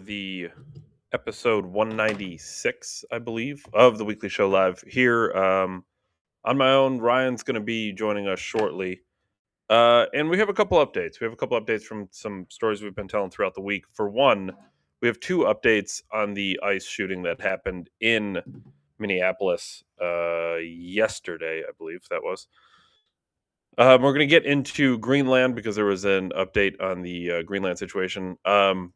the episode 196, I believe, of the Weekly Show Live here on my own. Ryan's going to be joining us shortly. And we have a couple updates. We have a couple updates from some stories we've been telling throughout the week. For one, we have two updates on the ICE shooting that happened in Minneapolis yesterday, I believe that was. We're going to get into Greenland because there was an update on the Greenland situation.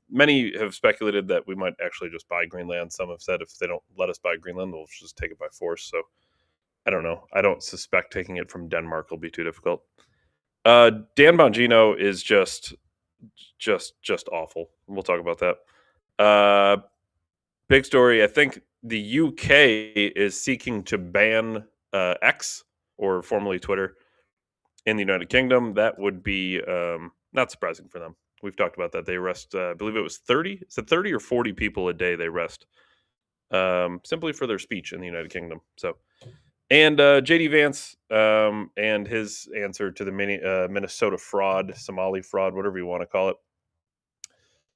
Many have speculated that we might actually just buy Greenland. Some have said if they don't let us buy Greenland, we'll just take it by force. So I don't know. I don't suspect taking it from Denmark will be too difficult. Dan Bongino is just awful. We'll talk about that. Big story. I think the UK is seeking to ban X, or formerly Twitter, in the United Kingdom. That would be not surprising for them. We've talked about that. They arrest, I believe it was 30. Is it 30 or 40 people a day they arrest simply for their speech in the United Kingdom? So, and JD Vance and his answer to the Minnesota fraud, Somali fraud, whatever you want to call it.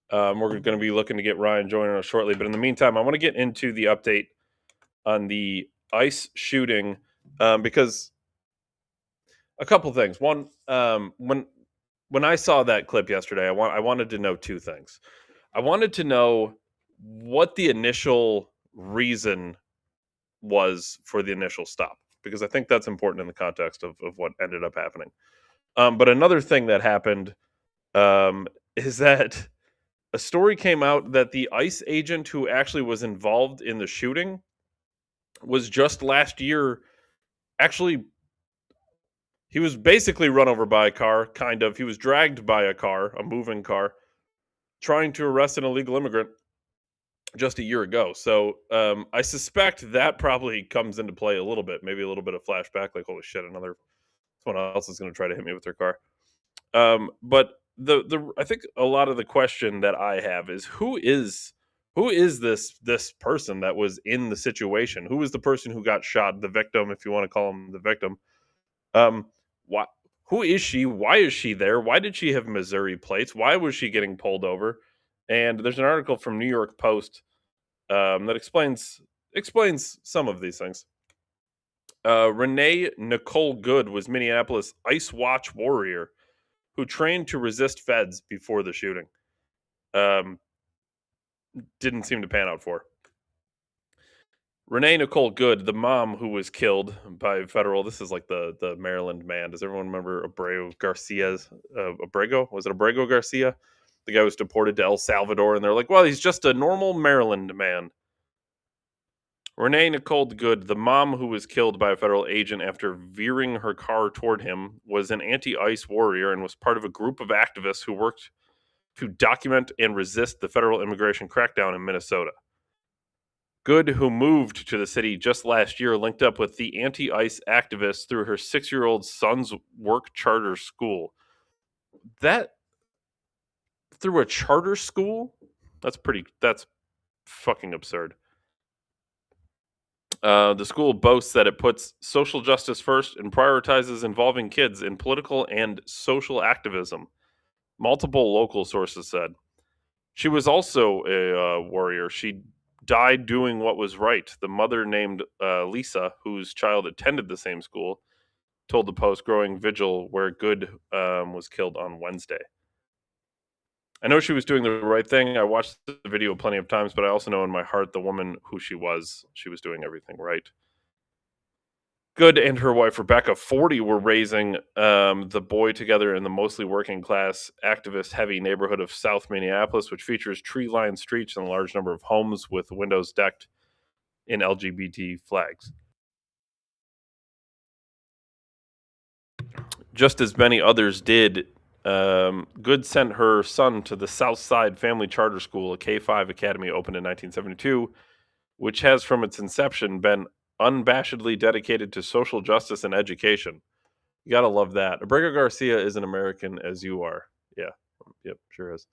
We're going to be looking to get Ryan joining us shortly. But in the meantime, I want to get into the update on the ICE shooting because a couple things. One, when I saw that clip yesterday, I wanted to know two things. I wanted to know what the initial reason was for the initial stop, because I think that's important in the context of what ended up happening. But another thing that happened is that a story came out that the ICE agent who actually was involved in the shooting was just last year actually. He was basically run over by a car, kind of. He was dragged by a car, a moving car, trying to arrest an illegal immigrant just a year ago. So I suspect that probably comes into play a little bit, maybe a little bit of flashback, like, holy shit, someone else is going to try to hit me with their car. But I think a lot of the question that I have is who is this person that was in the situation? Who is the person who got shot? The victim, if you want to call him the victim. Why? Who is she? Why is she there? Why did she have Missouri plates? Why was she getting pulled over? And there's an article from New York Post that explains some of these things. Renee Nicole Good was Minneapolis Ice Watch warrior who trained to resist feds before the shooting. Didn't seem to pan out for her. Renee Nicole Good, the mom who was killed by federal. This is like the Maryland man. Does everyone remember Abrego Garcia's? Abrego? Was it Abrego Garcia? The guy was deported to El Salvador, and they're like, well, he's just a normal Maryland man. Renee Nicole Good, the mom who was killed by a federal agent after veering her car toward him, was an anti-ICE warrior and was part of a group of activists who worked to document and resist the federal immigration crackdown in Minnesota. Good, who moved to the city just last year, linked up with the anti-ICE activists through her 6-year-old son's work charter school. That through a charter school? That's fucking absurd. The school boasts that it puts social justice first and prioritizes involving kids in political and social activism. Multiple local sources said. She was also a warrior. She died doing what was right. The mother, named Lisa, whose child attended the same school, told the Post, growing vigil where Good was killed on Wednesday. I know she was doing the right thing. I watched the video plenty of times, but I also know in my heart the woman who she was doing everything right. Good and her wife, Rebecca, 40, were raising the boy together in the mostly working class, activist heavy neighborhood of South Minneapolis, which features tree-lined streets and a large number of homes with windows decked in LGBT flags. Just as many others did, Good sent her son to the Southside Family Charter School, a K-5 academy opened in 1972, which has from its inception been unabashedly dedicated to social justice and education. You gotta love that. Abrego Garcia is an American as you are. Yeah. Yep, sure is.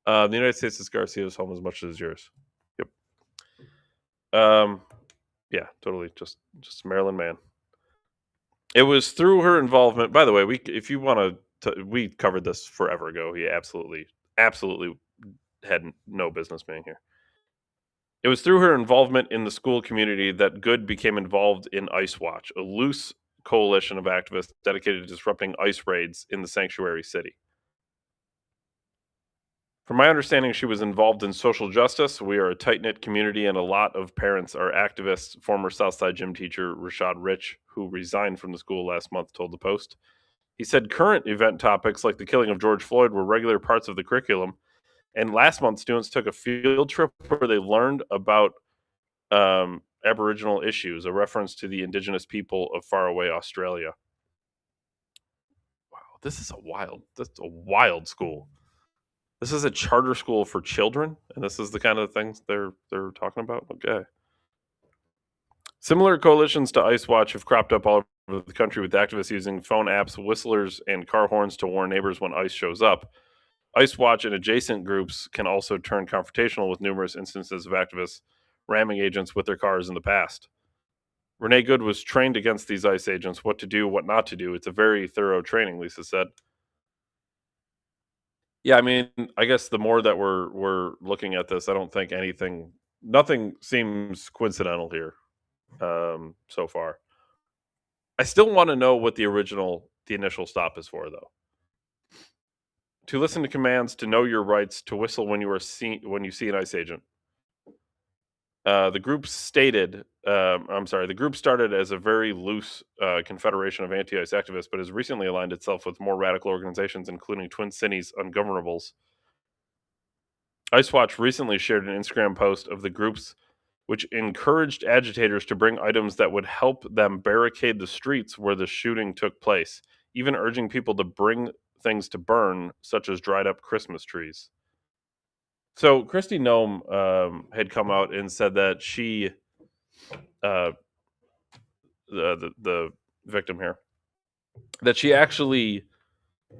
The United States is Garcia's home as much as yours. Yep. Yeah, totally. Just Maryland man. It was through her involvement. By the way, if you want to, we covered this forever ago. He absolutely had no business being here. It was through her involvement in the school community that Good became involved in Ice Watch, a loose coalition of activists dedicated to disrupting ICE raids in the sanctuary city. From my understanding, she was involved in social justice. We are a tight knit community, and a lot of parents are activists. Former Southside gym teacher Rashad Rich, who resigned from the school last month, told the Post. He said current event topics like the killing of George Floyd were regular parts of the curriculum. And last month, students took a field trip where they learned about Aboriginal issues, a reference to the indigenous people of faraway Australia. Wow, that's a wild school. This is a charter school for children, and this is the kind of things they're talking about. Okay. Similar coalitions to Ice Watch have cropped up all over the country with activists using phone apps, whistlers, and car horns to warn neighbors when ICE shows up. Ice Watch and adjacent groups can also turn confrontational with numerous instances of activists ramming agents with their cars in the past. Renee Good was trained against these ICE agents, what to do, what not to do. It's a very thorough training, Lisa said. Yeah, I mean, I guess the more that we're looking at this, I don't think nothing seems coincidental here so far. I still want to know what the initial stop is for, though. To listen to commands, to know your rights, to whistle when when you see an ICE agent. The group the group started as a very loose confederation of anti-ICE activists, but has recently aligned itself with more radical organizations, including Twin Cities Ungovernables. ICE Watch recently shared an Instagram post of the groups which encouraged agitators to bring items that would help them barricade the streets where the shooting took place, even urging people to bring things to burn, such as dried up Christmas trees. So Christy Nome had come out and said that she, uh, the victim here, that she actually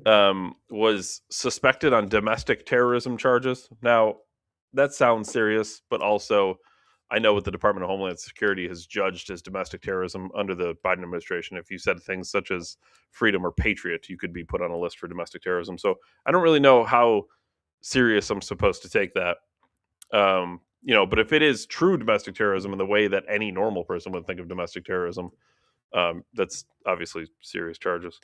was suspected on domestic terrorism charges. Now, that sounds serious, but also I know what the Department of Homeland Security has judged as domestic terrorism under the Biden administration. If you said things such as freedom or patriot, you could be put on a list for domestic terrorism. So I don't really know how serious I'm supposed to take that. But if it is true domestic terrorism in the way that any normal person would think of domestic terrorism, that's obviously serious charges.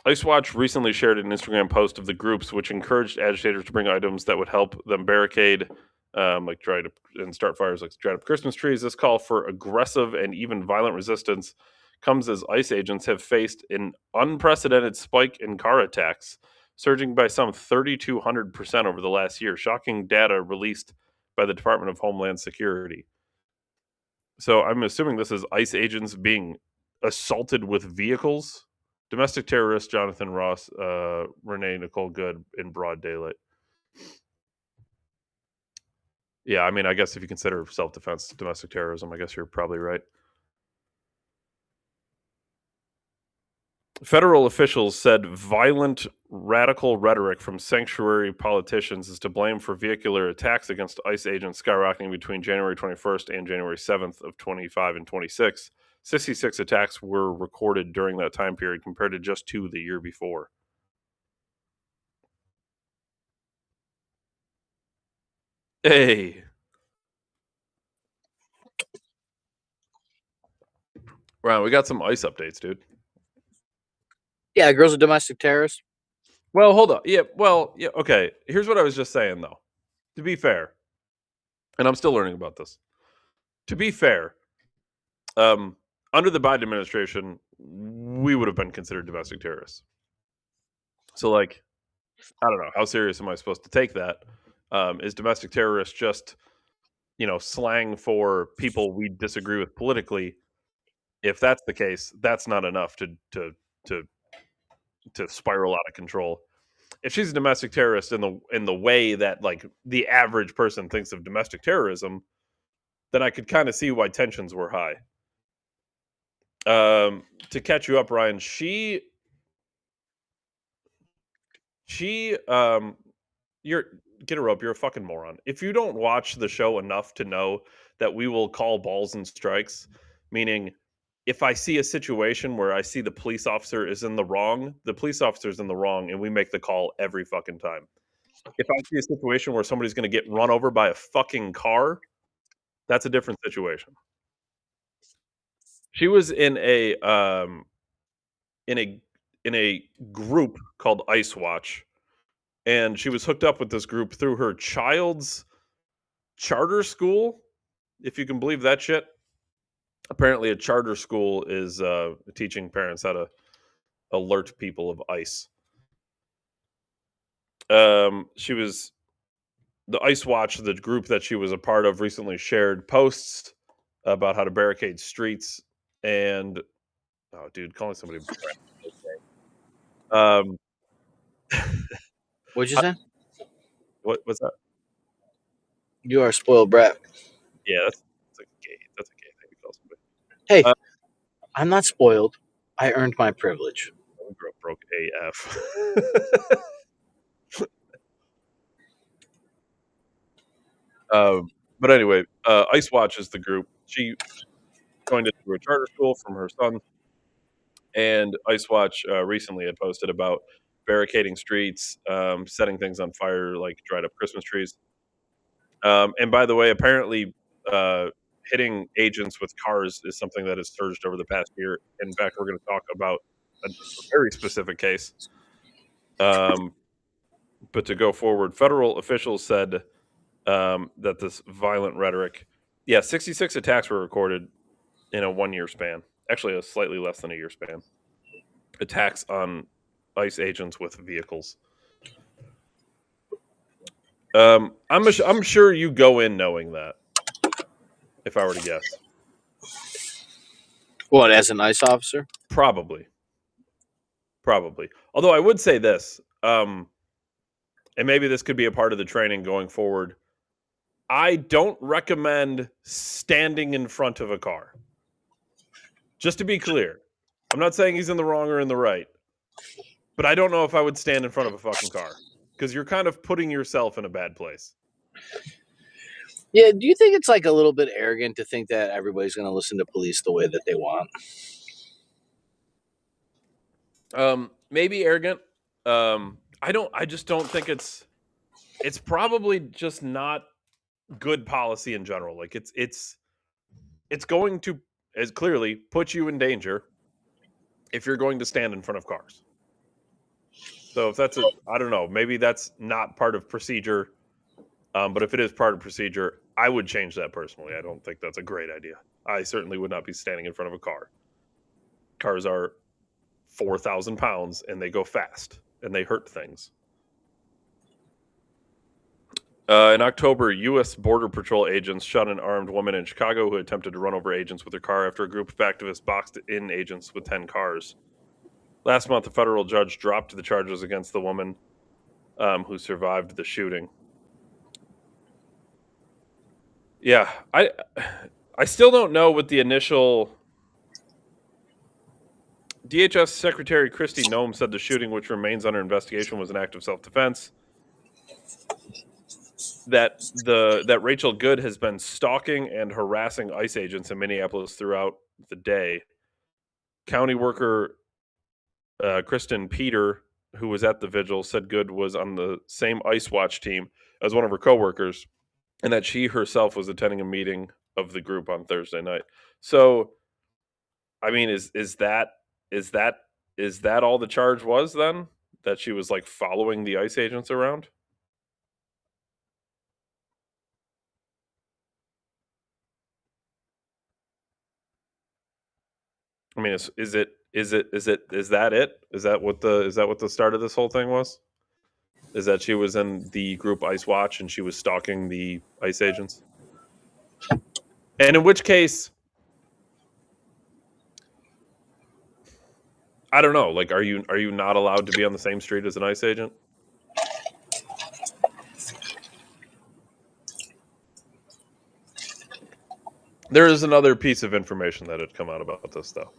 Ice Watch recently shared an Instagram post of the groups which encouraged agitators to bring items that would help them barricade, like dried up and start fires, like dried up Christmas trees. This call for aggressive and even violent resistance comes as ICE agents have faced an unprecedented spike in car attacks, surging by some 3,200% over the last year. Shocking data released by the Department of Homeland Security. So I'm assuming this is ICE agents being assaulted with vehicles. Domestic terrorist Jonathan Ross, Renee Nicole Good in broad daylight. Yeah, I mean, I guess if you consider self-defense domestic terrorism, I guess you're probably right. Federal officials said violent radical rhetoric from sanctuary politicians is to blame for vehicular attacks against ICE agents skyrocketing between January 21st and January 7th of 25 and 26. 66 attacks were recorded during that time period compared to just 2 the year before. Hey. Wow, we got some ICE updates, dude. Yeah, girls are domestic terrorists. Well, hold on. Yeah, okay. Here's what I was just saying, though. To be fair, and I'm still learning about this. To be fair, under the Biden administration, we would have been considered domestic terrorists. So, like, I don't know. How serious am I supposed to take that? Is domestic terrorist just, slang for people we disagree with politically? If that's the case, that's not enough to spiral out of control. If she's a domestic terrorist in the way that like the average person thinks of domestic terrorism, then I could kind of see why tensions were high. To catch you up, Ryan, she you're get a rope. You're a fucking moron. If you don't watch the show enough to know that we will call balls and strikes, meaning if I see a situation where I see the police officer is in the wrong, the police officer's in the wrong, and we make the call every fucking time. If I see a situation where somebody's going to get run over by a fucking car, that's a different situation. She was in a in a group called Ice Watch, and she was hooked up with this group through her child's charter school, if you can believe that shit. Apparently, a charter school is teaching parents how to alert people of ice. She was the Ice Watch, the group that she was a part of, recently shared posts about how to barricade streets. And oh, dude, calling somebody. Um, What'd you say? what was that? You are a spoiled brat. Yeah, that's a gay. That's a gay thing to call somebody. Hey, Uh, I'm not spoiled. I earned my privilege. we grew up broke AF. But anyway, Ice Watch is the group. She joined it through a charter school from her son, and Ice Watch recently had posted about barricading streets, setting things on fire, like dried up Christmas trees. And by the way, apparently, hitting agents with cars is something that has surged over the past year. In fact, we're going to talk about a very specific case. But to go forward, federal officials said that this violent rhetoric, yeah, 66 attacks were recorded in a 1 year span, actually, a slightly less than a year span. Attacks on ICE agents with vehicles. I'm sure you go in knowing that. If I were to guess, What, as an ICE officer? probably. Although I would say this, and maybe this could be a part of the training going forward. I don't recommend standing in front of a car. Just to be clear, I'm not saying he's in the wrong or in the right, but I don't know if I would stand in front of a fucking car because you're kind of putting yourself in a bad place. Yeah, do you think it's like a little bit arrogant to think that everybody's going to listen to police the way that they want? Maybe arrogant. I just don't think it's probably just not good policy in general. Like it's going to, as clearly, put you in danger if you're going to stand in front of cars. So if that's I don't know, maybe that's not part of procedure. But if it is part of procedure, I would change that personally. I don't think that's a great idea. I certainly would not be standing in front of a car. Cars are 4,000 pounds and they go fast and they hurt things. In October, U.S. Border Patrol agents shot an armed woman in Chicago who attempted to run over agents with her car after a group of activists boxed in agents with 10 cars. Last month, a federal judge dropped the charges against the woman who survived the shooting. Yeah, I still don't know what the initial. DHS Secretary Kristi Noem said the shooting, which remains under investigation, was an act of self-defense. That Rachel Good has been stalking and harassing ICE agents in Minneapolis throughout the day. County worker Kristen Peter, who was at the vigil, said Good was on the same ICE Watch team as one of her coworkers, and that she herself was attending a meeting of the group on Thursday night. So, I mean, is that all the charge was then? That she was like following the ICE agents around? I mean, is that it? Is that what the start of this whole thing was? Is that she was in the group ICE Watch and she was stalking the ICE agents? And in which case, I don't know. Like, are you not allowed to be on the same street as an ICE agent? There is another piece of information that had come out about this, though.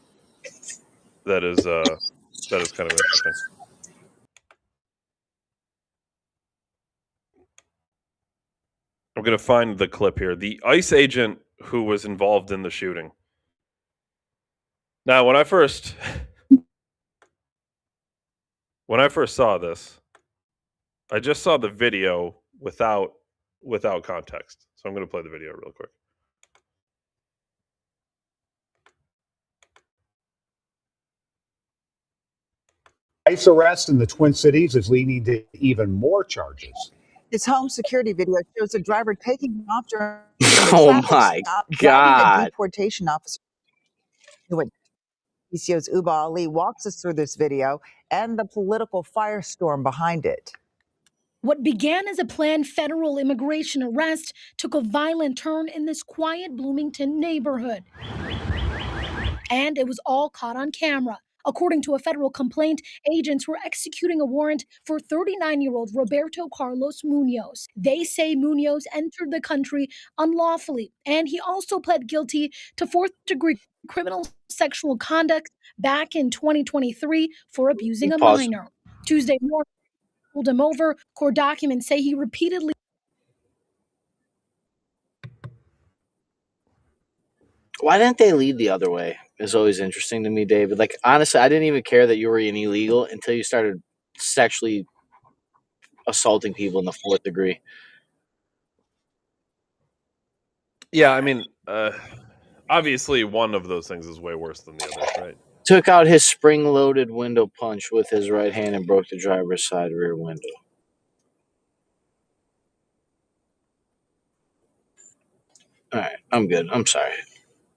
That is kind of interesting. I'm going to find the clip here. The ICE agent who was involved in the shooting Now, when I first saw this, I just saw the video without context. So I'm going to play the video real quick. ICE arrest in the Twin Cities is leading to even more charges. This home security video shows a driver taking off during Oh a traffic my stop, driving a God. deportation officer. PCO's Uba Ali walks us through this video and the political firestorm behind it. What began as a planned federal immigration arrest took a violent turn in this quiet Bloomington neighborhood. And it was all caught on camera. According to a federal complaint, agents were executing a warrant for 39-year-old Roberto Carlos Munoz. They say Munoz entered the country unlawfully, and he also pled guilty to fourth-degree criminal sexual conduct back in 2023 for abusing a minor. Tuesday morning, pulled him over. Court documents say he repeatedly. Why didn't they lead the other way? Is always interesting to me, David. Like, honestly, I didn't even care that you were an illegal until you started sexually assaulting people in the fourth degree. Yeah, I mean, obviously one of those things is way worse than the other, right? Took out his spring-loaded window punch with his right hand and broke the driver's side rear window. All right, I'm good. I'm sorry.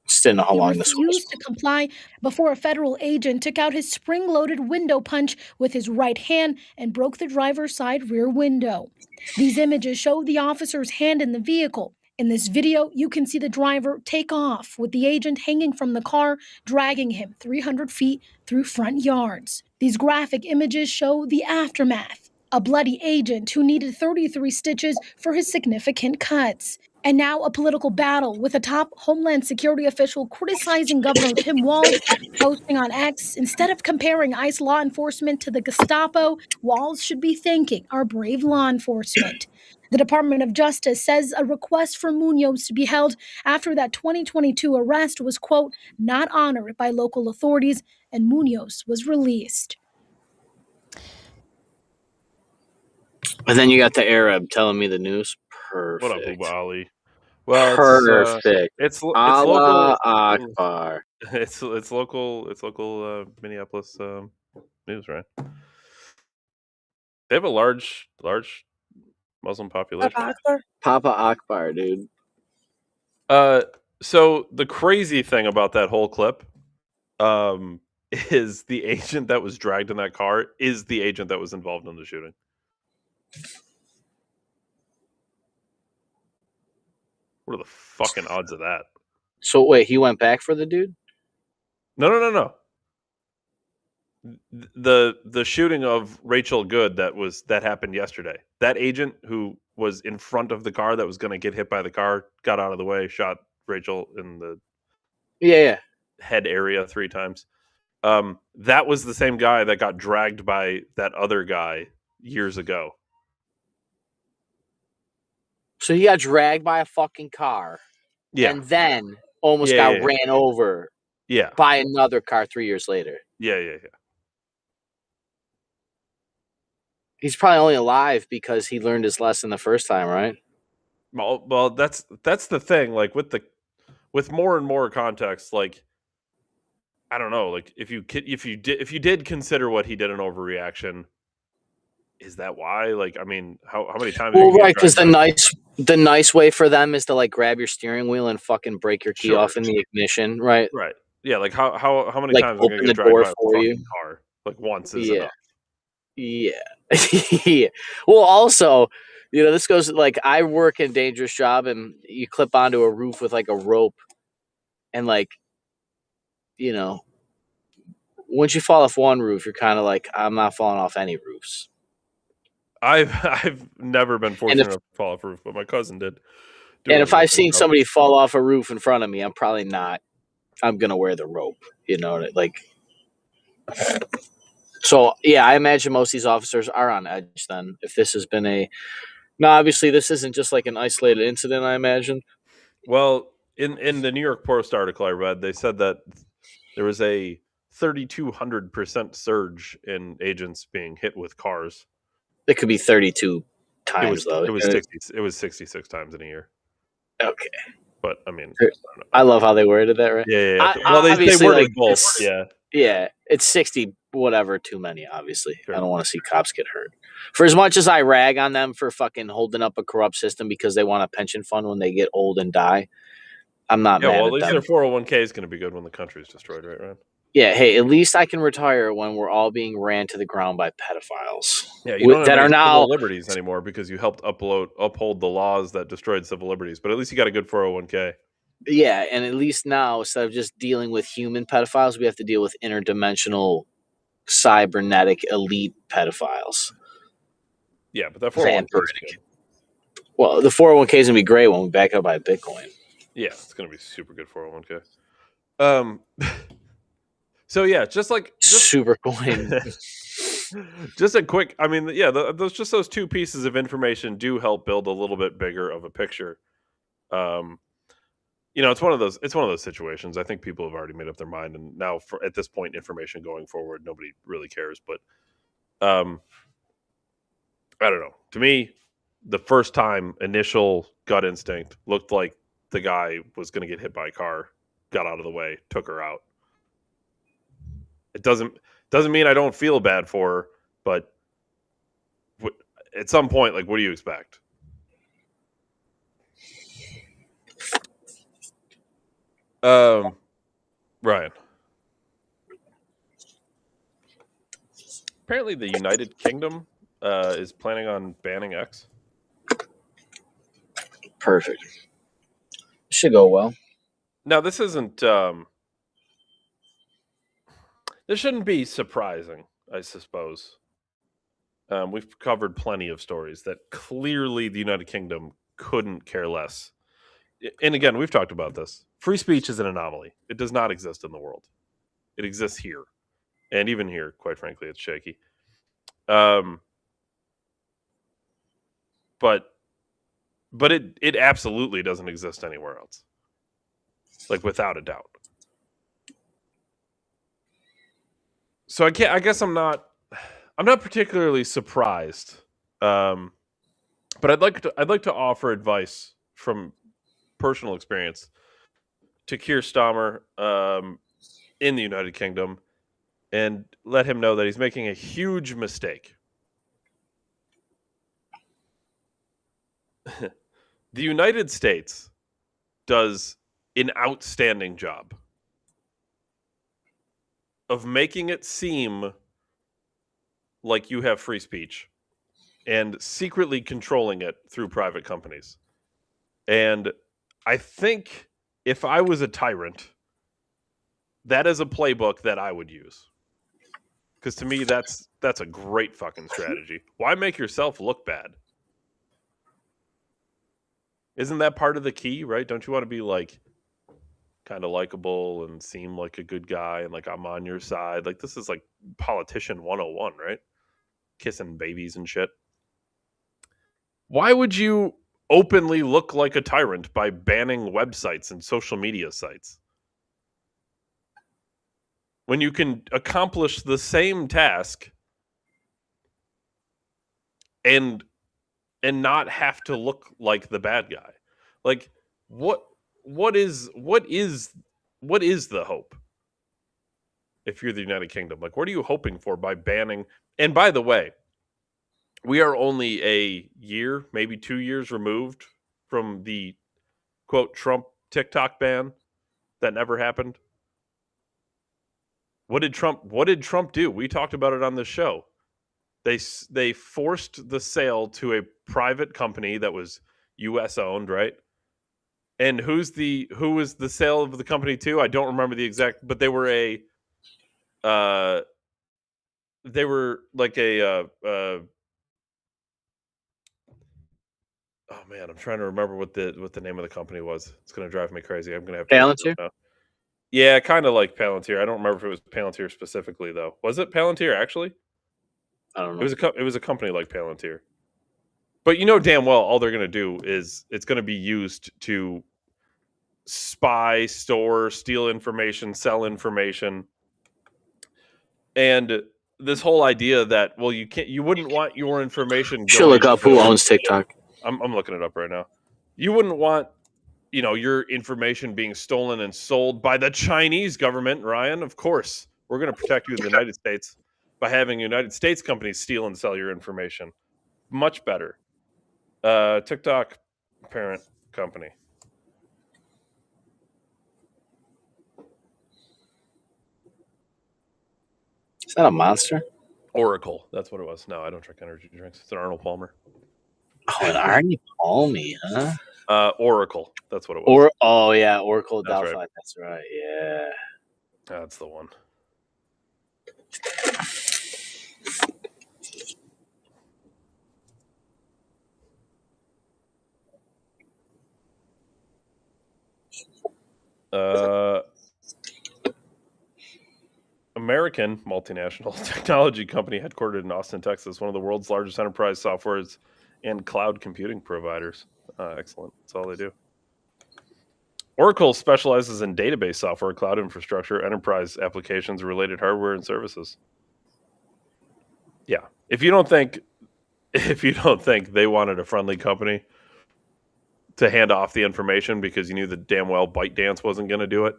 Just didn't know how long this was. He refused to comply before a federal agent took out his spring-loaded window punch with his right hand and broke the driver's side rear window. These images show the officer's hand in the vehicle. In this video, you can see the driver take off with the agent hanging from the car, dragging him 300 feet through front yards. These graphic images show the aftermath. A bloody agent who needed 33 stitches for his significant cuts. And now a political battle with a top Homeland Security official criticizing Governor Tim Walz, posting on X, instead of comparing ICE law enforcement to the Gestapo, Walz should be thanking our brave law enforcement. The Department of Justice says a request for Munoz to be held after that 2022 arrest was, quote, not honored by local authorities, and Munoz was released. And then you got the Arab telling me the news. Perfect. What up, Uba Ali? Well, perfect. It's Allah local. Akbar. It's local Minneapolis news, right? They have a large Muslim population. Papa Akbar, dude. So the crazy thing about that whole clip, is the agent that was dragged in that car is the agent that was involved in the shooting. What are the fucking odds of that? So wait, he went back for the dude? No. The shooting of Rachel Good that happened yesterday. That agent who was in front of the car that was going to get hit by the car got out of the way, shot Rachel in the head area 3 times. That was the same guy that got dragged by that other guy years ago. So he got dragged by a fucking car. Yeah. And then almost got ran over by another car 3 years later. Yeah. He's probably only alive because he learned his lesson the first time, right? Well, that's the thing. Like with more and more context, like I don't know, like if you did consider what he did an overreaction, is that why? Like, I mean, how many times? Well, right, because the nice way for them is to like grab your steering wheel and fucking break your key off in the ignition, right? Right. Yeah. Like how many like times open are you the dragged door by a for you? car? Like once is enough. Yeah. Yeah. Well, also, this goes like I work in a dangerous job, and you clip onto a roof with like a rope, and like, once you fall off one roof, you're kind of like, I'm not falling off any roofs. I've never been fortunate enough to fall off a roof, but my cousin did. And if I've seen somebody fall off a roof in front of me, I'm probably not. I'm gonna wear the rope, like. So yeah, I imagine most of these officers are on edge. Then, if this has been obviously this isn't just like an isolated incident. I imagine. Well, in the New York Post article I read, they said that There was a 3,200% surge in agents being hit with cars. It could be 32 times though. It was 66 times in a year. Okay. But I mean, I love how they worded that, right? yeah. Well, they worded both. Yeah, it's 60 whatever too many. Obviously, Sure. I don't want to see cops get hurt. For as much as I rag on them for fucking holding up a corrupt system because they want a pension fund when they get old and die, I'm not Yeah, mad well, at at least them. their 401k is going to be good when the country is destroyed, right, Ryan? Yeah, hey, at least I can retire when we're all being ran to the ground by pedophiles. Yeah, you don't have that any are now civil liberties anymore because you helped uphold the laws that destroyed civil liberties. But at least you got a good 401k. Yeah, and at least now instead of just dealing with human pedophiles, we have to deal with interdimensional cybernetic elite pedophiles. Yeah, but that 401k is good. Well, the 401k is gonna be great when we back up by Bitcoin. Yeah, it's gonna be super good 401k. So yeah, just super coin. Just a quick. I mean, yeah, those two pieces of information do help build a little bit bigger of a picture. It's one of those situations. I think people have already made up their mind, and now at this point, information going forward, nobody really cares. But I don't know. To me, the first time, initial gut instinct looked like the guy was going to get hit by a car, got out of the way, took her out. It doesn't mean I don't feel bad for her, but at some point, like, what do you expect? Ryan. Apparently, the United Kingdom is planning on banning X. Perfect. Should go well. Now, this isn't. This shouldn't be surprising, I suppose. We've covered plenty of stories that clearly the United Kingdom couldn't care less. And again, we've talked about this. Free speech is an anomaly. It does not exist in the world. It exists here. And even here, quite frankly, it's shaky. But it absolutely doesn't exist anywhere else. Like, without a doubt. So I guess I'm not particularly surprised. But I'd like to offer advice from personal experience to Keir Starmer in the United Kingdom and let him know that he's making a huge mistake. The United States does an outstanding job of making it seem like you have free speech and secretly controlling it through private companies. And I think if I was a tyrant, that is a playbook that I would use. Because to me, that's a great fucking strategy. Why make yourself look bad? Isn't that part of the key, right? Don't you want to be like kind of likable and seem like a good guy and like I'm on your side? Like this is like politician 101, right? Kissing babies and shit. Why would you openly look like a tyrant by banning websites and social media sites? When you can accomplish the same task and not have to look like the bad guy. Like what is the hope? If you're the United Kingdom, like what are you hoping for by banning? And by the way, we are only a year, maybe 2 years removed from the quote Trump TikTok ban that never happened. What did Trump do? We talked about it on the show. They forced the sale to a private company that was U.S. owned, right? And who was the sale of the company to? I don't remember the exact, but they were like a oh man, I'm trying to remember what the name of the company was. It's going to drive me crazy. I'm going to have to Palantir? now. Yeah, kind of like Palantir. I don't remember if it was Palantir specifically though. Was it Palantir actually? I don't know. It was a company like Palantir. But you know damn well all they're going to do is it's going to be used to spy, store, steal information, sell information. And this whole idea that, well, you wouldn't want your information Should going look up who to, owns TikTok. I'm looking it up right now. You wouldn't want, your information being stolen and sold by the Chinese government, Ryan. Of course, we're going to protect you in the United States by having United States companies steal and sell your information. Much better. TikTok parent company. Is that a Monster? Oracle. That's what it was. No, I don't drink energy drinks. It's an Arnold Palmer. Oh, an Arnie Palmy, huh? Oracle. That's what it was. Oracle That's Delphi. right. That's right. Yeah. That's the one. American multinational technology company headquartered in Austin, Texas, one of the world's largest enterprise softwares and cloud computing providers. Excellent. That's all they do. Oracle specializes in database software, cloud infrastructure, enterprise applications, related hardware and services. Yeah. If you don't think they wanted a friendly company to hand off the information because you knew that damn well ByteDance wasn't going to do it,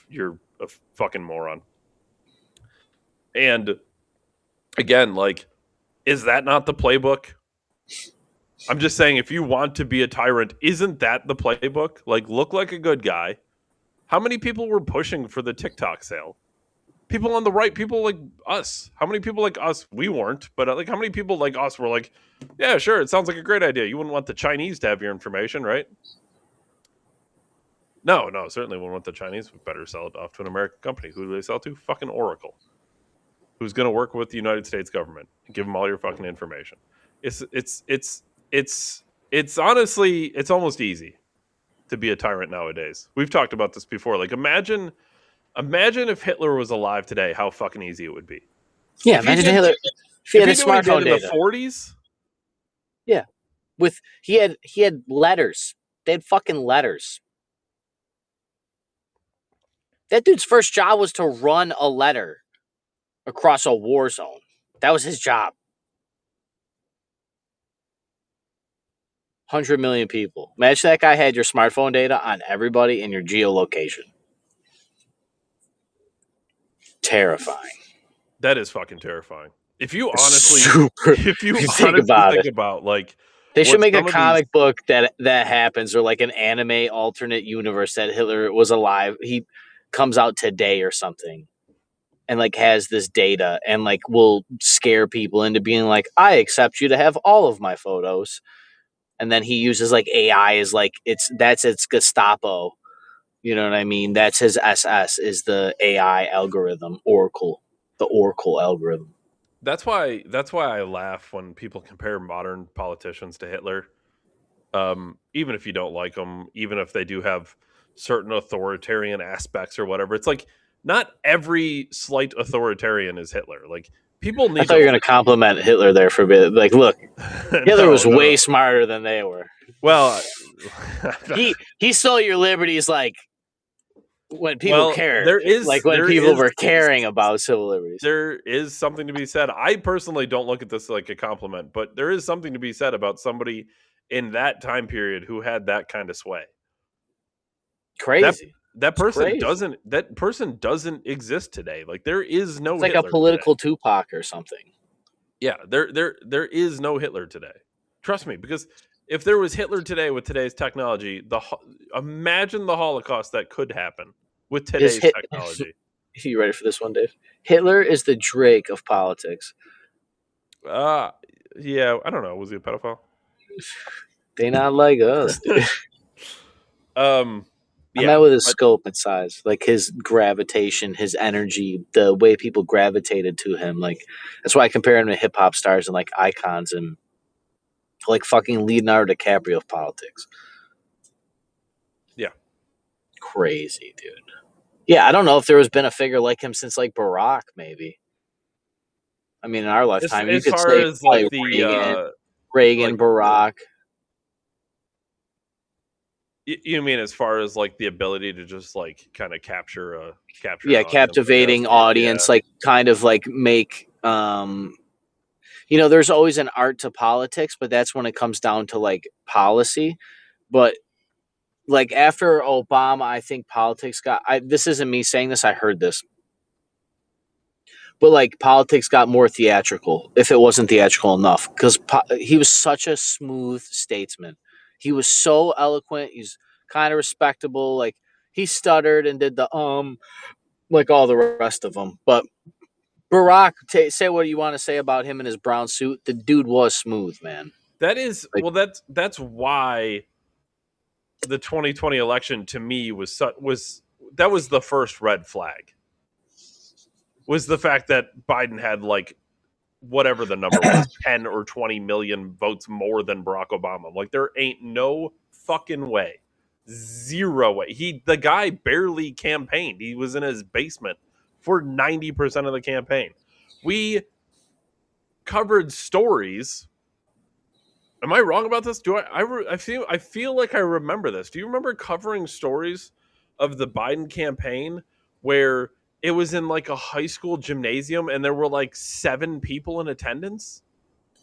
you're a fucking moron. And again, like, is that not the playbook? I'm just saying, if you want to be a tyrant, isn't that the playbook? Like, look like a good guy. How many people were pushing for the TikTok sale? People on the right, people like us. How many people like us? We weren't, but like, how many people like us were like, yeah, sure, it sounds like a great idea. You wouldn't want the Chinese to have your information, right? No, certainly wouldn't want the Chinese. We better sell it off to an American company. Who do they sell to? Fucking Oracle. Who's going to work with the United States government and give them all your fucking information. It's honestly, it's almost easy to be a tyrant nowadays. We've talked about this before. Like, imagine if Hitler was alive today, how fucking easy it would be. Yeah, imagine Hitler. If he had his smartphone data in the 40s. Yeah, he had letters. They had fucking letters. That dude's first job was to run a letter across a war zone. That was his job. 100 million people. Imagine that guy had your smartphone data on everybody and your geolocation. Terrifying. That is fucking terrifying. If you honestly, think about like, they should make a comic book that happens, or like an anime alternate universe that Hitler was alive. He comes out today or something, and like has this data and like will scare people into being like, I accept you to have all of my photos. And then he uses like AI as like it's Gestapo. You know what I mean? That's his SS is the AI algorithm, Oracle, the Oracle algorithm. That's why I laugh when people compare modern politicians to Hitler. Even if you don't like them, even if they do have certain authoritarian aspects or whatever, it's like not every slight authoritarian is Hitler. Like, people need. I thought you were going to compliment Hitler there for a bit. Like, look, Hitler was way smarter than they were. Well, he stole your liberties, like when people cared. When people were caring about civil liberties. There is something to be said. I personally don't look at this like a compliment, but there is something to be said about somebody in that time period who had that kind of sway. Crazy. That person doesn't exist today. Like, there is no. It's like Hitler a political today. Tupac or something. Yeah, there is no Hitler today. Trust me, because if there was Hitler today with today's technology, imagine the Holocaust that could happen with today's technology. You ready for this one, Dave? Hitler is the Drake of politics. Yeah, I don't know. Was he a pedophile? They not like us, dude. I met with his scope and size, like his gravitation, his energy, the way people gravitated to him. Like, that's why I compare him to hip hop stars and like icons and like fucking Leonardo DiCaprio of politics. Yeah. Crazy, dude. Yeah, I don't know if there has been a figure like him since like Barack, maybe. I mean, in our lifetime, you could say like Reagan, like, Barack. You mean as far as like the ability to just like kind of capture an audience, captivating audience, like kind of like make there's always an art to politics, but that's when it comes down to like policy. But like after Obama, I think politics got this isn't me saying this, I heard this. But like politics got more theatrical if it wasn't theatrical enough, because he was such a smooth statesman. He was so eloquent. He's kind of respectable. Like he stuttered and did the like all the rest of them. But Barack, say what you want to say about him in his brown suit. The dude was smooth, man. That is that's why the 2020 election to me was the first red flag. Was the fact that Biden had like whatever the number was, 10 or 20 million votes more than Barack Obama. Like there ain't no fucking way. Zero way. The guy barely campaigned. He was in his basement for 90% of the campaign. We covered stories. Am I wrong about this? I feel like I remember this. Do you remember covering stories of the Biden campaign where it was in like a high school gymnasium and there were like 7 people in attendance?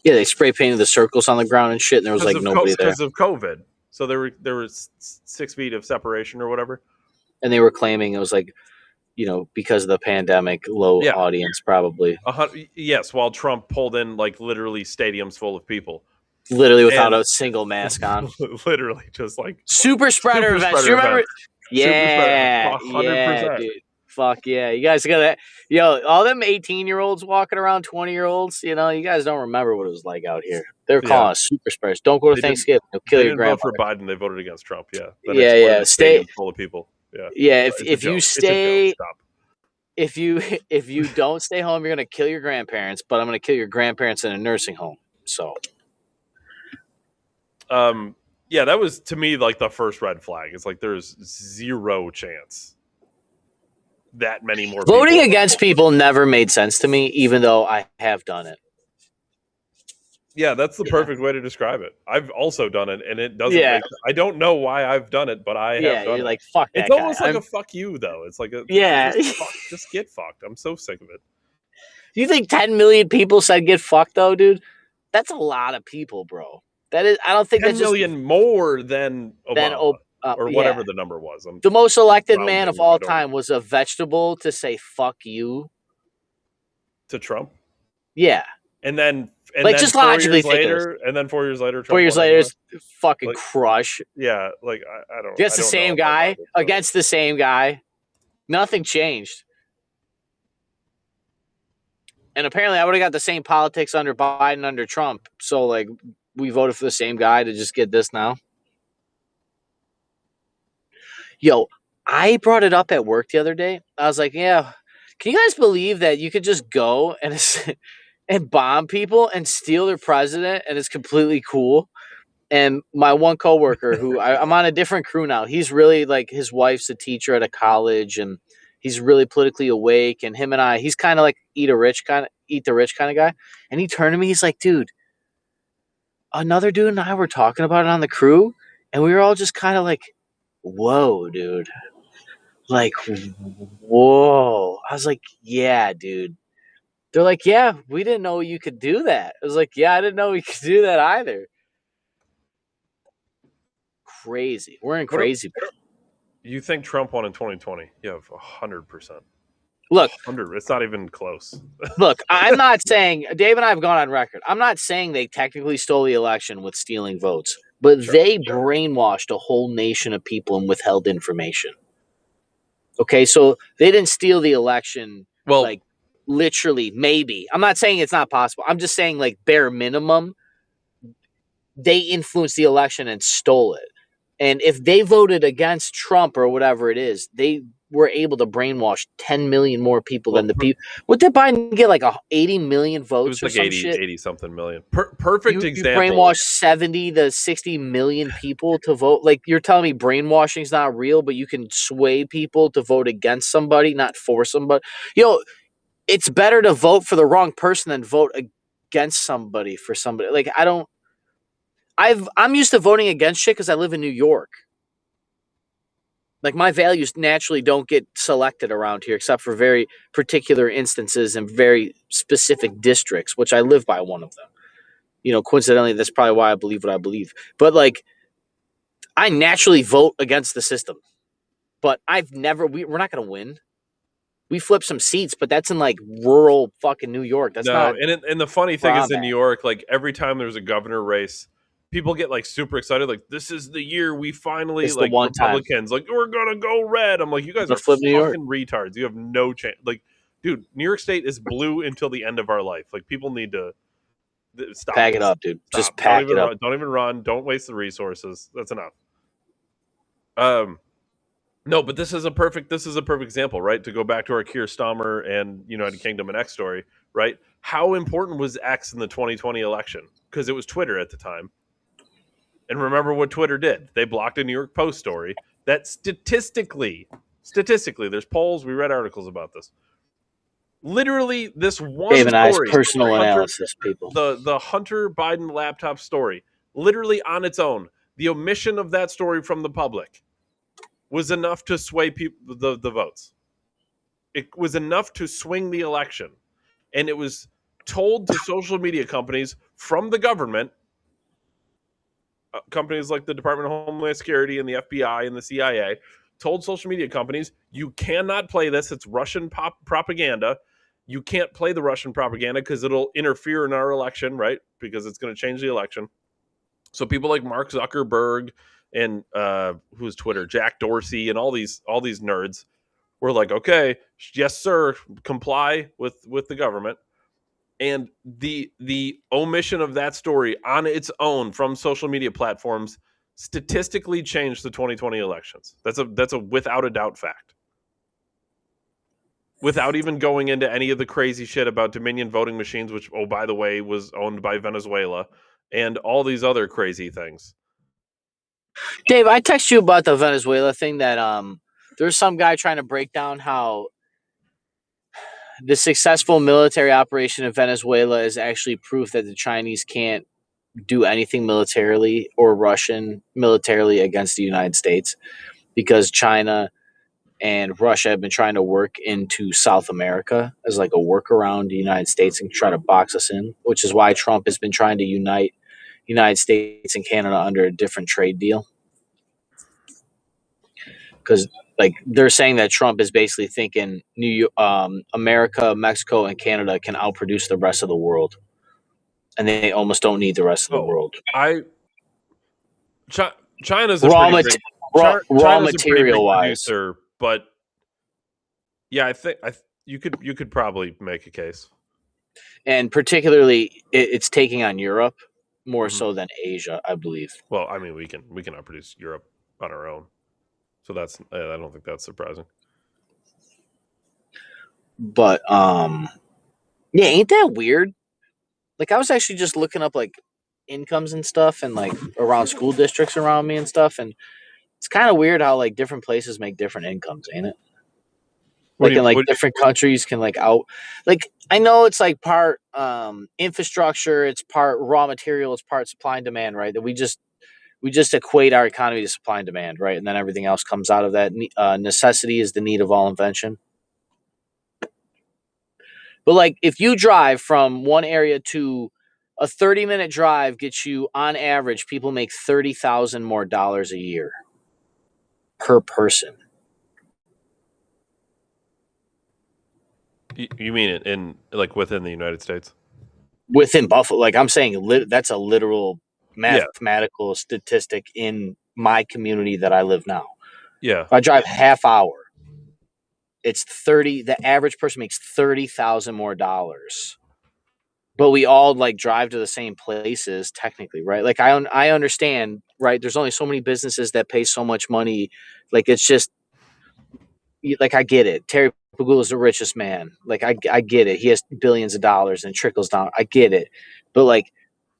Yeah, they spray painted the circles on the ground and shit, and there was like nobody there because of COVID. So there was 6 feet of separation or whatever. And they were claiming it was like, because of the pandemic, low audience probably. Yes, while Trump pulled in like literally stadiums full of people. Literally without a single mask on. Literally just like super spreader events. You remember? Yeah, 100%. Dude. Fuck yeah. You guys gotta, all them 18-year-olds walking around, 20-year-olds, you guys don't remember what it was like out here. They're calling us super spreaders. Don't go to Thanksgiving. They'll kill your grandma. Vote for Biden. They voted against Trump. Yeah. Yeah. Stay full of people. Yeah. Yeah. If you stay, if you don't stay home, you're gonna kill your grandparents. But I'm gonna kill your grandparents in a nursing home. So. Yeah, that was to me like the first red flag. It's like there's zero chance that many more voting against people never made sense to me, even though I have done it. Yeah, that's the perfect way to describe it. I've also done it, and it doesn't. I don't know why I've done it, but I have done it. You're like, fuck that. It's almost like a fuck you, though. It's like just get fucked. I'm so sick of it. Do you think 10 million people said get fucked though, dude? That's a lot of people, bro. That is. I don't think 10 million more than Obama. Or whatever the number was. The most elected man of all time was a vegetable to say "fuck you" to Trump. Yeah, and then just logically later, and then 4 years later, Trump 4 years later, is fucking crush. Yeah, like I don't. Against the same guy. Against the same guy. Nothing changed. And apparently, I would have got the same politics under Biden, under Trump. So, like, we voted for the same guy to just get this now. Yo, I brought it up at work the other day. I was like, yeah, can you guys believe that you could just go and bomb people and steal their president and it's completely cool? And my one coworker, who I'm on a different crew now, he's really like, his wife's a teacher at a college and he's really politically awake. And him and I, he's kind of like eat the rich kind of guy. And he turned to me, he's like, dude, another dude and I were talking about it on the crew, and we were all just kind of like, whoa, dude. Like, whoa. I was like, yeah, dude. They're like, yeah, we didn't know you could do that. I was like, yeah, I didn't know we could do that either. Crazy. We're in crazy. You think Trump won in 2020? You have 100%. Look, 100. It's not even close. Look, I'm not saying, Dave and I have gone on record, I'm not saying they technically stole the election with stealing votes, but they brainwashed a whole nation of people and withheld information. Okay, so they didn't steal the election, like, literally, maybe. I'm not saying it's not possible. I'm just saying, like, bare minimum, they influenced the election and stole it. And if they voted against Trump or whatever it is, they were able to brainwash 10 million more people than the people. What did Biden get, like 80 million votes? It was like 80 something million. Perfect example. You brainwash 70 to 60 million people to vote. Like, you're telling me brainwashing is not real, but you can sway people to vote against somebody, not for somebody. It's better to vote for the wrong person than vote against somebody for somebody. Like, I'm used to voting against shit because I live in New York. Like my values naturally don't get selected around here, except for very particular instances and very specific districts, which I live by one of them. You know, coincidentally, that's probably why I believe what I believe. But like, I naturally vote against the system. But I've never. We're not going to win. We flip some seats, but that's in like rural fucking New York. That's No, not and the funny where thing is I'm in at. New York, like every time there's a governor race, people get like super excited, like this is the year we finally It's the like one time. Republicans, like we're gonna go red. I'm like, you guys The are flip New York. fucking retards. You have no chance. Like, dude, New York State is blue until the end of our life. Like, people need to stop. Pack it up, dude. Stop. Just pack it up. Don't even run. Don't waste the resources. That's enough. No, but this is a perfect example, right? To go back to our Keir Starmer and United Kingdom and X story, right? How important was X in the 2020 election? Because it was Twitter at the time. And remember what Twitter did? They blocked a New York Post story that statistically, there's polls, we read articles about this. Literally, this one Dave and I's story, personal analysis, people. the Hunter Biden laptop story, literally on its own, the omission of that story from the public was enough to sway people the votes. It was enough to swing the election. And it was told to social media companies from the government, companies like the Department of Homeland Security and the FBI and the CIA, told social media companies, you cannot play this. It's Russian propaganda. You can't play the Russian propaganda because it'll interfere in our election, right? Because it's going to change the election. So people like Mark Zuckerberg and who's Twitter, Jack Dorsey, and all these nerds were like, okay, yes, sir, comply with the government. And the omission of that story on its own from social media platforms statistically changed the 2020 elections. That's a without a doubt fact. Without even going into any of the crazy shit about Dominion voting machines, which, oh, by the way, was owned by Venezuela, and all these other crazy things. Dave, I text you about the Venezuela thing that there's some guy trying to break down how the successful military operation in Venezuela is actually proof that the Chinese can't do anything militarily or Russian militarily against the United States because China and Russia have been trying to work into South America as like a workaround the United States and try to box us in, which is why Trump has been trying to unite United States and Canada under a different trade deal. Because like they're saying that Trump is basically thinking America, Mexico, and Canada can outproduce the rest of the world, and they almost don't need the rest of the world. China's a pretty big raw material wise, producer, but yeah, I think you could probably make a case. And particularly, it's taking on Europe more so than Asia, I believe. Well, I mean, we can outproduce Europe on our own, so that's I don't think that's surprising. But yeah, ain't that weird? Like I was actually just looking up like incomes and stuff, and like around school districts around me and stuff, and it's kind of weird how like different places make different incomes, ain't it? Like in like different countries can like I know it's like part infrastructure, it's part raw material, it's part supply and demand, right? That we just equate our economy to supply and demand, right? And then everything else comes out of that. Necessity is the need of all invention. But like if you drive from one area to a 30-minute drive gets you on average, people make $30,000 more a year per person. You mean it in like within the United States? Within Buffalo, like I'm saying, that's a literal mathematical statistic in my community that I live now. Yeah, if I drive half hour, it's 30. The average person makes $30,000 more. But we all like drive to the same places, technically, right? Like I understand, right? There's only so many businesses that pay so much money. Like it's just like I get it. Terry Pagula is the richest man. Like I get it. He has billions of dollars and trickles down. I get it. But like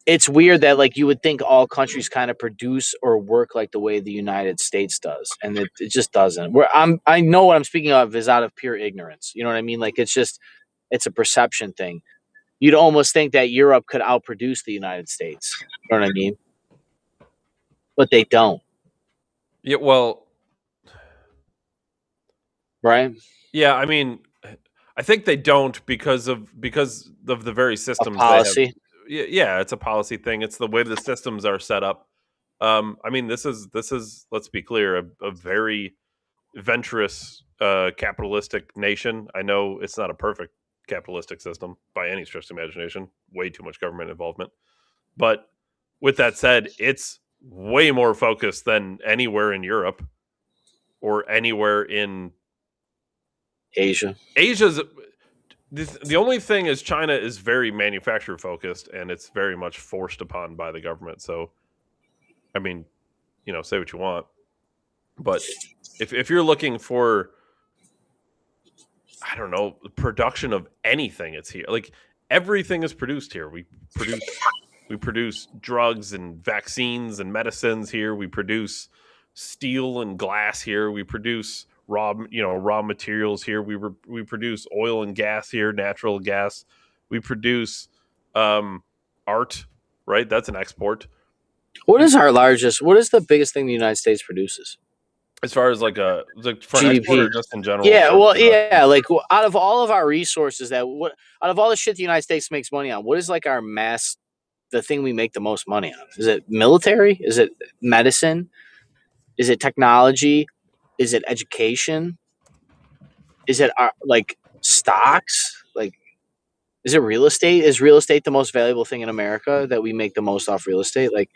it's weird that like you would think all countries kind of produce or work like the way the United States does, and it just doesn't. I know what I'm speaking of is out of pure ignorance. You know what I mean? Like it's a perception thing. You'd almost think that Europe could outproduce the United States. You know what I mean? But they don't. Yeah, well, right? Yeah, I mean, I think they don't because of the very systems they have. Policy. Yeah, it's a policy thing. It's the way the systems are set up. I mean, this is let's be clear, a very venturous capitalistic nation. I know it's not a perfect capitalistic system by any stretch of the imagination. Way too much government involvement. But with that said, it's way more focused than anywhere in Europe or anywhere in Asia. Asia's. The only thing is China is very manufacturer focused and it's very much forced upon by the government. So, I mean, say what you want, but if you're looking for, I don't know, production of anything, it's here. Like everything is produced here. We produce drugs and vaccines and medicines here. We produce steel and glass here. We produce raw materials here. We produce oil and gas here, natural gas. We produce art, right? That's an export. What is the biggest thing the United States produces? As far as like for GDP. export or just in general? Yeah, well, yeah, like out of all of our resources out of all the shit the United States makes money on, what is like the thing we make the most money on? Is it military? Is it medicine? Is it technology? Is it education? Is it like stocks? Like, is it real estate? Is real estate the most valuable thing in America that we make the most off real estate? Like,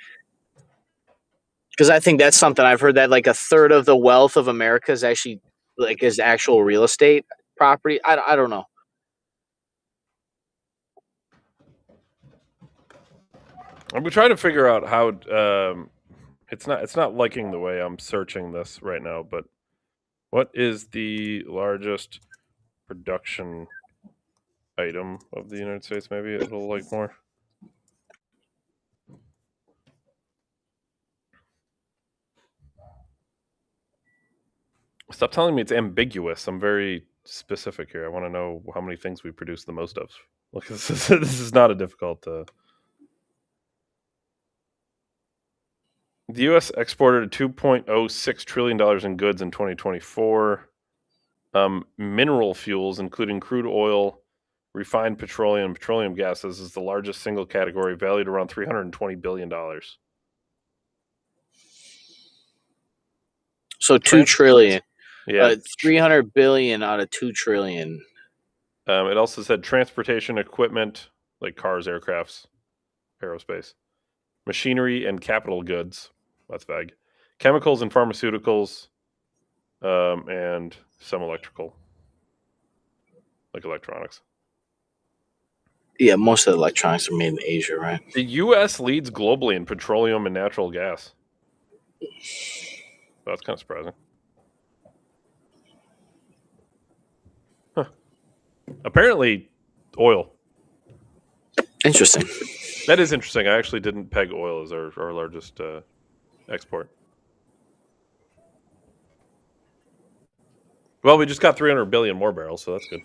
because I think that's something I've heard that like a third of the wealth of America is actually is actual real estate property. I don't know. I'm trying to figure out how it's not liking the way I'm searching this right now, but what is the largest production item of the United States? Maybe it'll like more. Stop telling me it's ambiguous. I'm very specific here. I want to know how many things we produce the most of. Look, this is not a difficult. The U.S. exported $2.06 trillion in goods in 2024. Mineral fuels, including crude oil, refined petroleum, and petroleum gases, is the largest single category, valued around $320 billion. So $2 trillion. Yeah. 300 billion out of 2 trillion. It also said transportation equipment, like cars, aircrafts, aerospace, machinery and capital goods. That's vague. Chemicals and pharmaceuticals, and some electrical, like electronics. Yeah, most of the electronics are made in Asia, right? The U.S. leads globally in petroleum and natural gas. That's kind of surprising. Huh. Apparently, oil. Interesting. That is interesting. I actually didn't peg oil as our largest export. Well, we just got 300 billion more barrels, so that's good.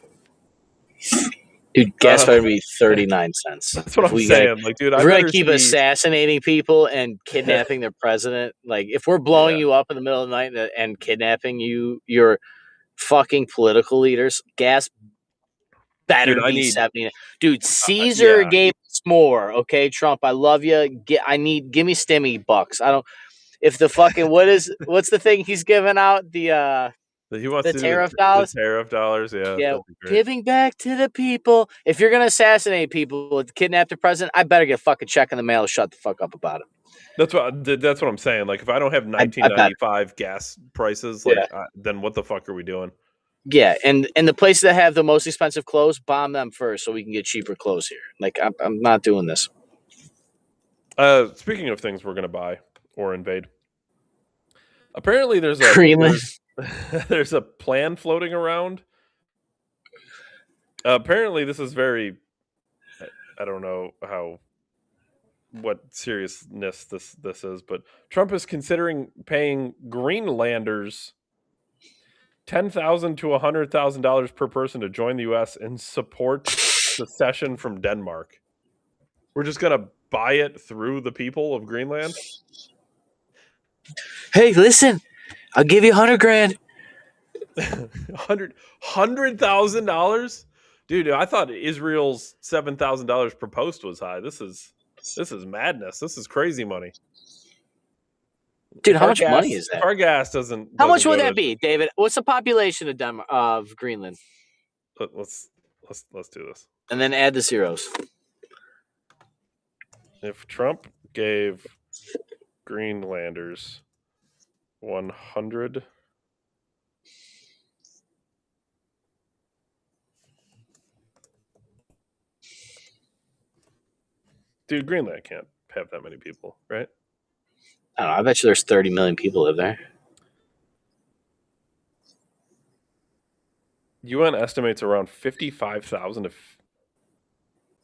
Dude, gas better be 39 cents. That's what I'm saying. Like, dude, we're going to keep assassinating people and kidnapping their president. Like, if we're blowing you up in the middle of the night and kidnapping your fucking political leaders, gas better be 70. Dude, Caesar gave us more. Okay, Trump, I love you. Give me stimmy bucks. I don't. If the fucking what's the thing he's giving out? He wants the to tariff dollars. The tariff dollars, yeah. Giving back to the people. If you're gonna assassinate people, kidnap the president, I better get a fucking check in the mail. Shut the fuck up about it. That's what I'm saying. Like, if I don't have 1995 gas prices, then what the fuck are we doing? Yeah, and the places that have the most expensive clothes, bomb them first so we can get cheaper clothes here. Like, I'm not doing this. Speaking of things we're gonna buy or invade, apparently there's a Greenland. There's a plan floating around. Apparently, this is very. I don't know what seriousness this is, but Trump is considering paying Greenlanders $10,000 to $100,000 per person to join the U.S. and support secession from Denmark. We're just gonna buy it through the people of Greenland. Hey, listen, I'll give you $100,000. $100,000, dude. I thought Israel's $7,000 per post was high. This is madness. This is crazy money. Dude, how much money is that? If our gas doesn't How much go would to- that be, David? What's the population of Greenland? Let's do this. And then add the zeros. If Trump gave Greenlanders 100, dude, Greenland can't have that many people, right? I don't know. I bet you there's 30 million people live there. UN estimates around 55,000 of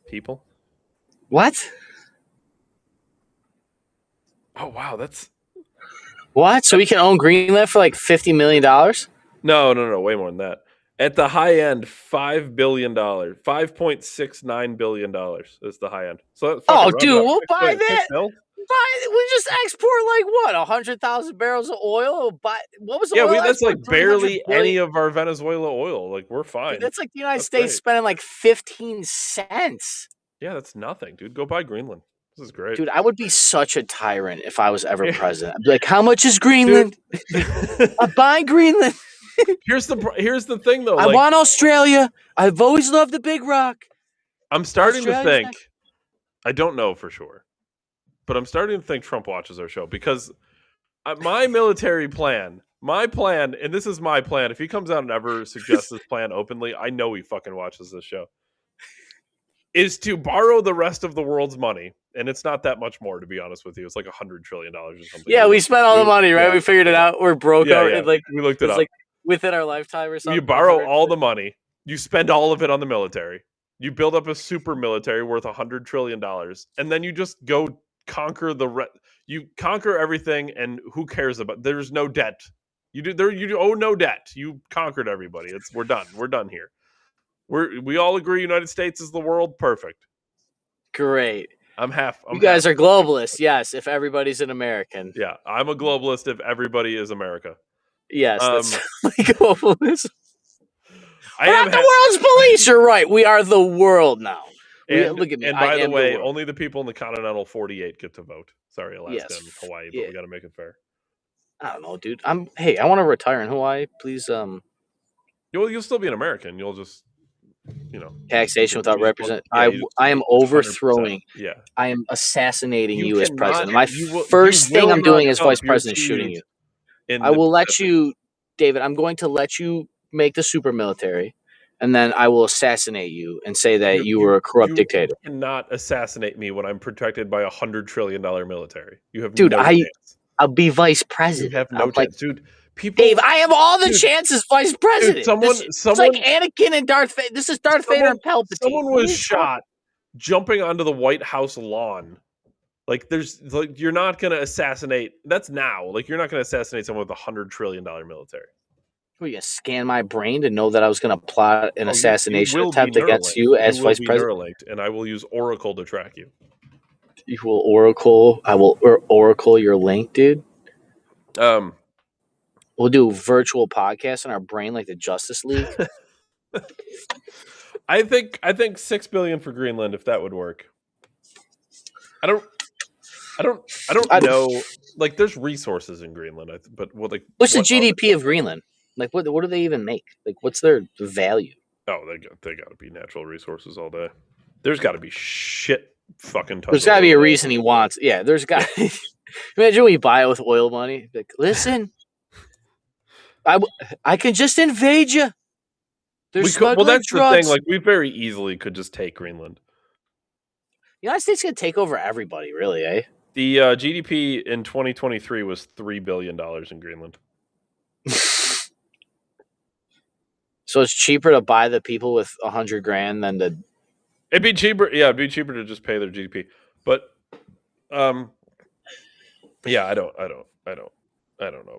people. What? Oh wow, that's What? So we can own Greenland for like $50 million? no, way more than that. At the high end, $5 billion, $5.69 billion is the high end. So Oh, dude, we'll buy that. Mil? We just export like what? 100,000 barrels of oil. We'll buy, what was the oil that's export? like barely 300 billion? any of our Venezuela oil. Like we're fine. Dude, that's like the United That's States great. spending like 15 cents. Yeah, that's nothing, dude. Go buy Greenland. This is great. Dude, I would be such a tyrant if I was ever president. I'd be like, how much is Greenland? I'm buying Greenland. Here's the thing though. I want Australia. I've always loved the Big Rock. I'm starting to Australia's think. I don't know for sure, but I'm starting to think Trump watches our show because my military plan, and this is my plan. If he comes out and ever suggests this plan openly, I know he fucking watches this show. Is to borrow the rest of the world's money, and it's not that much more, to be honest with you. It's like $100 trillion or something. Yeah, we spent all the money, right? We figured it out. We're broke. Yeah. Like we looked it up. Like within our lifetime or something. You borrow all the money, you spend all of it on the military, you build up a super military worth $100 trillion, and then you just go conquer you conquer everything, and who cares about? There's no debt. You owe no debt. You conquered everybody. We're done. We're done here. We all agree United States is the world. Perfect. Great. You guys are globalists. Yes, if everybody's an American. Yeah, I'm a globalist if everybody is America. Yes, that's globalism. We're not the world's police. You're right. We are the world now. Look at me. And by the way, only the people in the continental 48 get to vote. Sorry, Alaska and Hawaii, but we got to make it fair. I don't know, dude. I want to retire in Hawaii. Please. You'll still be an American. You'll just, taxation without representation. I am overthrowing. 100%. Yeah. I am assassinating you as president. My first thing I'm doing as vice president is shooting you. I will let you, David. I'm going to let you make the super military, and then I will assassinate you and say that you were a corrupt dictator. You cannot assassinate me when I'm protected by $100 trillion military. You have dude. No chance. I'll be vice president. You have no chance, dude. Dave, I have all the chances, vice president. Someone, it's like Anakin and Darth Vader. This is Darth Vader and Palpatine. Someone was shot jumping onto the White House lawn. You're not going to assassinate. That's now. You're not going to assassinate someone with $100 trillion military. Were you scan my brain to know that I was going to plot an assassination attempt against you as vice president? And I will use Oracle to track you. You will Oracle. I will Oracle your link, dude. We'll do virtual podcasts in our brain like the Justice League. I think $6 billion for Greenland, if that would work. I don't know. There's resources in Greenland, but what's the GDP of Greenland? What do they even make? What's their value? Oh, they got to be natural resources all day. There's got to be shit fucking tons. There's got to be a reason he wants. Yeah, there's got. Imagine when you buy it with oil money. Listen. I can just invade you. That's drugs. The thing. We very easily could just take Greenland. The United States could take over everybody, really, eh? The GDP in 2023 was $3 billion in Greenland. So it's cheaper to buy the people with $100,000 than to. It'd be cheaper. Yeah, it'd be cheaper to just pay their GDP. But, yeah, I don't know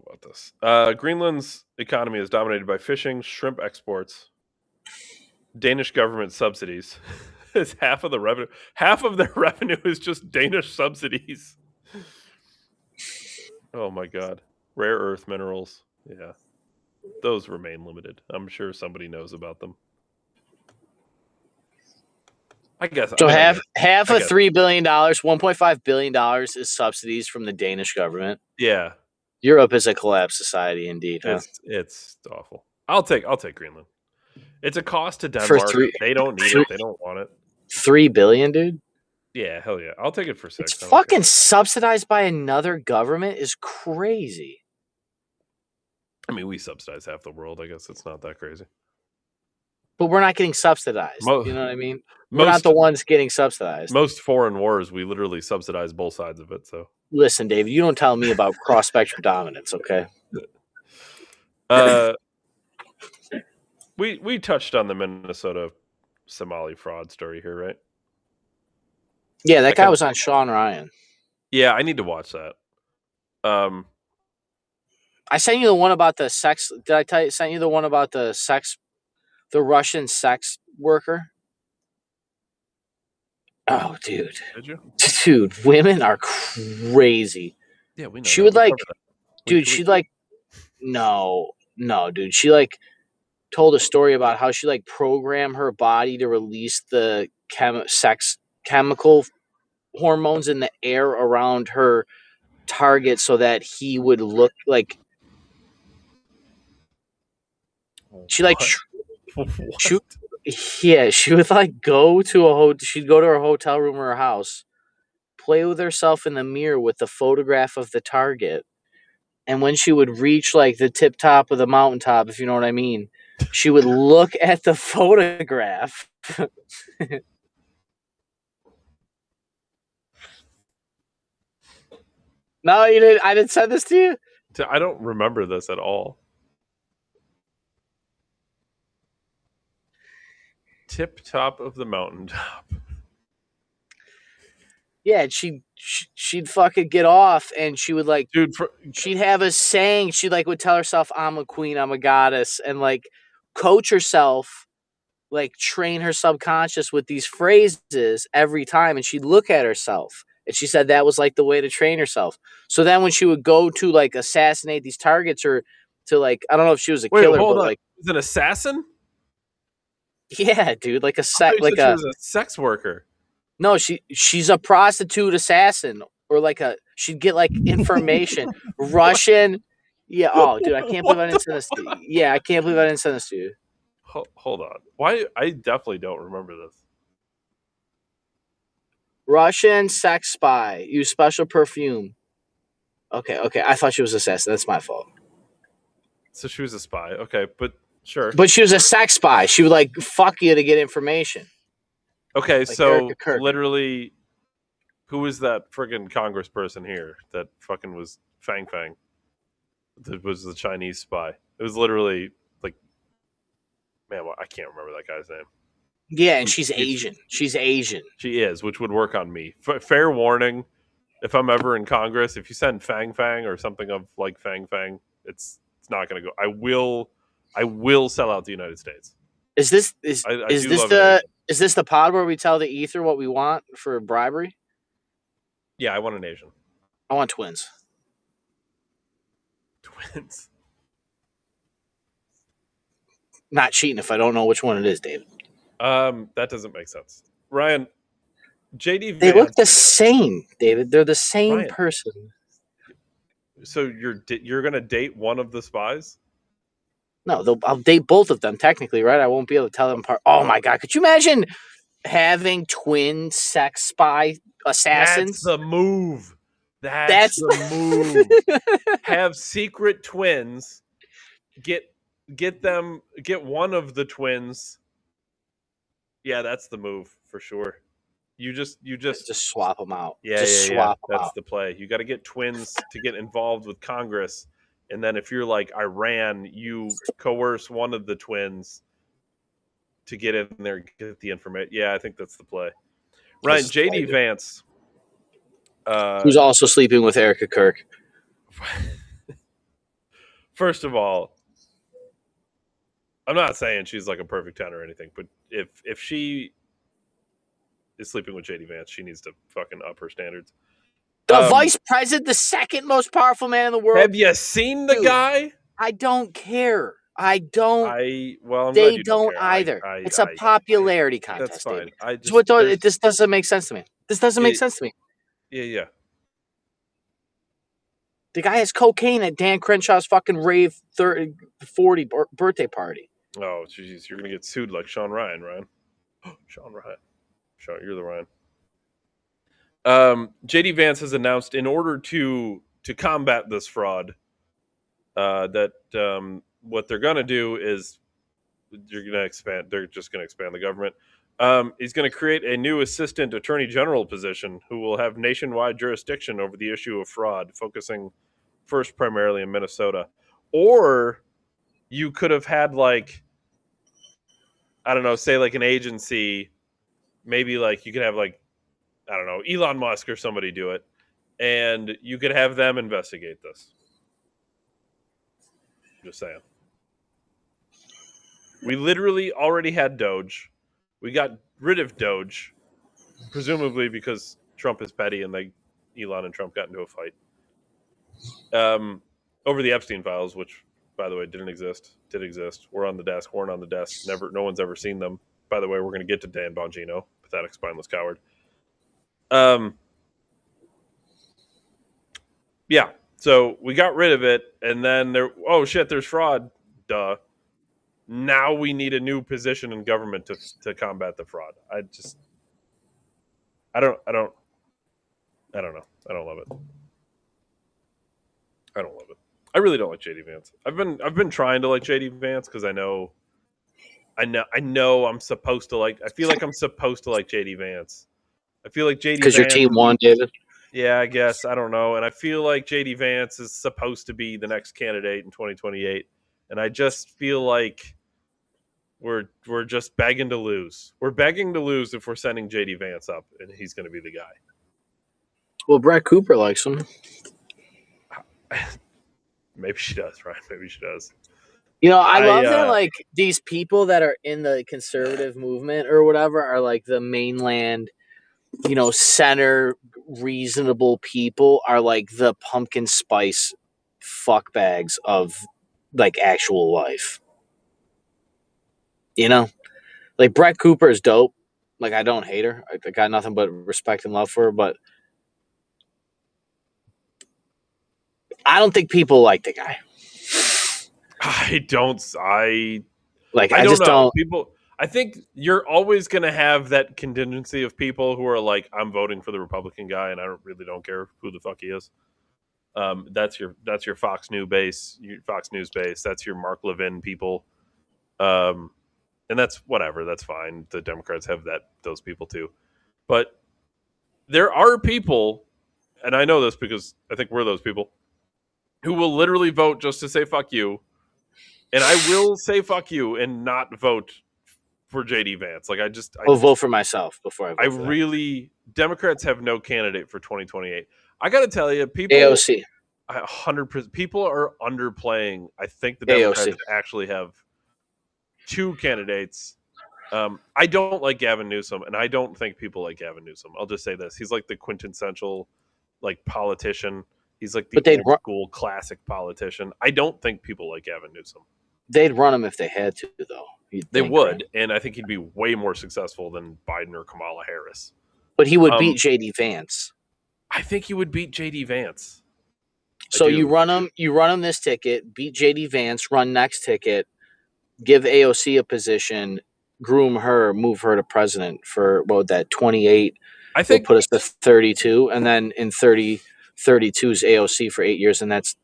about this. Greenland's economy is dominated by fishing, shrimp exports, Danish government subsidies. It's half of the revenue. Half of their revenue is just Danish subsidies. Oh my god. Rare earth minerals. Yeah. those remain limited. I'm sure somebody knows about them. I guess. So I half I of guess. $3 billion, $1.5 billion is subsidies from the Danish government. Yeah, Europe is a collapsed society, indeed. Huh? it's awful. I'll take Greenland. It's a cost to For Denmark. They don't need it. They don't want it. $3 billion, dude. Yeah, hell yeah. I'll take it for 6. It's fucking subsidized by another government is crazy. I mean, we subsidize half the world. I guess it's not that crazy. But we're not getting subsidized. You know what I mean? We're not Most the ones getting subsidized. most foreign wars, we literally subsidize both sides of it. So Listen, David, you don't tell me about cross spectrum dominance, okay? we touched on the Minnesota Somali fraud story here, right? Yeah, that guy was on Sean Ryan. Yeah, I need to watch that. I sent you the one about the sex. Did I tell you? Sent you the one about the Russian sex worker? Oh, dude. Did you? Dude, women are crazy. Yeah, we know. She would dude. She no, dude. She told a story about how she programmed her body to release the sex chemical hormones in the air around her target so that he would look like. She she would go to she'd go to her hotel room or her house, play with herself in the mirror with the photograph of the target, and when she would reach the tip top of the mountaintop, if you know what I mean, she would look at the photograph. No, you didn't. I didn't send this to you. I don't remember this at all. Tip top of the mountaintop. Yeah, and she'd fucking get off, and she would dude. She'd have a saying. She would tell herself, "I'm a queen, I'm a goddess," and coach herself, train her subconscious with these phrases every time. And she'd look at herself, and she said that was the way to train herself. So then when she would go to assassinate these targets, or to I don't know if she was a killer, hold but on. Is an assassin? Yeah, dude, she was a sex worker. No, she's a prostitute assassin, or she'd get information. Russian. Yeah. Oh, dude, I can't believe I didn't send this to you. Yeah, I can't believe I didn't send this to you. Hold on. Why? I definitely don't remember this. Russian sex spy. Use special perfume. Okay. I thought she was an assassin. That's my fault. So she was a spy. Okay, but sure. But she was a sex spy. She would fuck you to get information. Okay, so literally, who was that friggin' congressperson here that fucking was Fang Fang? That was the Chinese spy. It was literally man, I can't remember that guy's name. Yeah, and she's Asian. She's Asian. She is, which would work on me. Fair warning, if I'm ever in Congress, if you send Fang Fang or something of Fang Fang, it's not going to go. I will sell out the United States. Is this the pod where we tell the ether what we want for bribery? Yeah, I want an Asian. I want twins. Twins. Not cheating if I don't know which one it is, David. That doesn't make sense. Ryan, JD Vance. They look the same, David. They're the same person. So you're gonna date one of the spies? No, I'll date both of them technically, right? I won't be able to tell them apart. Oh my god, could you imagine having twin sex spy assassins? That's the move. That's the move. Have secret twins. Get one of the twins. Yeah, that's the move for sure. You just swap them out. Yeah, that's the play. You got to get twins to get involved with Congress, and then if you're like Iran, you coerce one of the twins to get in there and get the information. Yeah, I think that's the play. Ryan, JD Vance, who's also sleeping with Erica Kirk. First of all, I'm not saying she's a perfect 10 or anything, but if she is sleeping with JD Vance, she needs to fucking up her standards. The vice president, the second most powerful man in the world. Have you seen the guy? I don't care. I don't. Well, I'm glad They you don't don't care. either. It's a popularity That's contest, fine. David. This doesn't make sense to me. This doesn't make sense to me. Yeah. The guy has cocaine at Dan Crenshaw's fucking rave 40 birthday party. Oh, jeez, you're gonna get sued like Sean Ryan, Ryan. Sean Ryan. Sean, you're the Ryan. JD Vance has announced in order to combat this fraud, that what they're gonna do is they're just gonna expand the government. He's going to create a new assistant attorney general position who will have nationwide jurisdiction over the issue of fraud, focusing first primarily in Minnesota. Or you could have had like, I don't know, say like an agency, maybe like you could have like, I don't know, Elon Musk or somebody do it, and you could have them investigate this. Just saying. We literally already had Doge. We got rid of Doge, presumably because Trump is petty and Elon and Trump got into a fight over the Epstein files, which, by the way, did exist. We're on the desk. Weren't on the desk. No one's ever seen them. By the way, we're going to get to Dan Bongino, pathetic, spineless coward. Yeah. So we got rid of it, and then there's fraud. Duh. Now we need a new position in government to combat the fraud. I don't know. I don't love it. I don't love it. I really don't like JD Vance. I've been trying to like JD Vance because I know I'm supposed to like. I feel like I'm supposed to like JD Vance. I feel like JD because your team won, David. Yeah, I guess, I don't know, and I feel like JD Vance is supposed to be the next candidate in 2028, and I just feel like we're just begging to lose. We're begging to lose if we're sending JD Vance up, and he's going to be the guy. Well, Brett Cooper likes him. Maybe she does, right? Maybe she does. You know, I love that, like, these people that are in the conservative movement or whatever are, like, the mainland, center reasonable people are, like, the pumpkin spice fuckbags of, like, actual life. Like, Brett Cooper is dope. Like, I don't hate her. I got nothing but respect and love for her, but I don't think people like the guy. I don't know. People, I think you're always going to have that contingency of people who are like, I'm voting for the Republican guy, and I really don't care who the fuck he is. That's your Fox News base. That's your Mark Levin people. And that's whatever. That's fine. The Democrats have those people too. But there are people, and I know this because I think we're those people, who will literally vote just to say fuck you. And I will say fuck you and not vote for JD Vance. Like I'll vote for myself before I vote for them. Democrats have no candidate for 2028. I got to tell you, people AOC. 100% people are underplaying. I think the Democrats actually have two candidates. I don't like Gavin Newsom, and I don't think people like Gavin Newsom. I'll just say this. He's like the quintessential like politician. He's like the old school classic politician. I don't think people like Gavin Newsom. They'd run him if they had to, though. They would, right? And I think he'd be way more successful than Biden or Kamala Harris. But he would beat JD Vance. I think he would beat JD Vance. So you run him this ticket, beat JD Vance, run next ticket, give AOC a position, groom her, move her to president for 28. I think put us to 32, and then in 32 is AOC for 8 years, and that's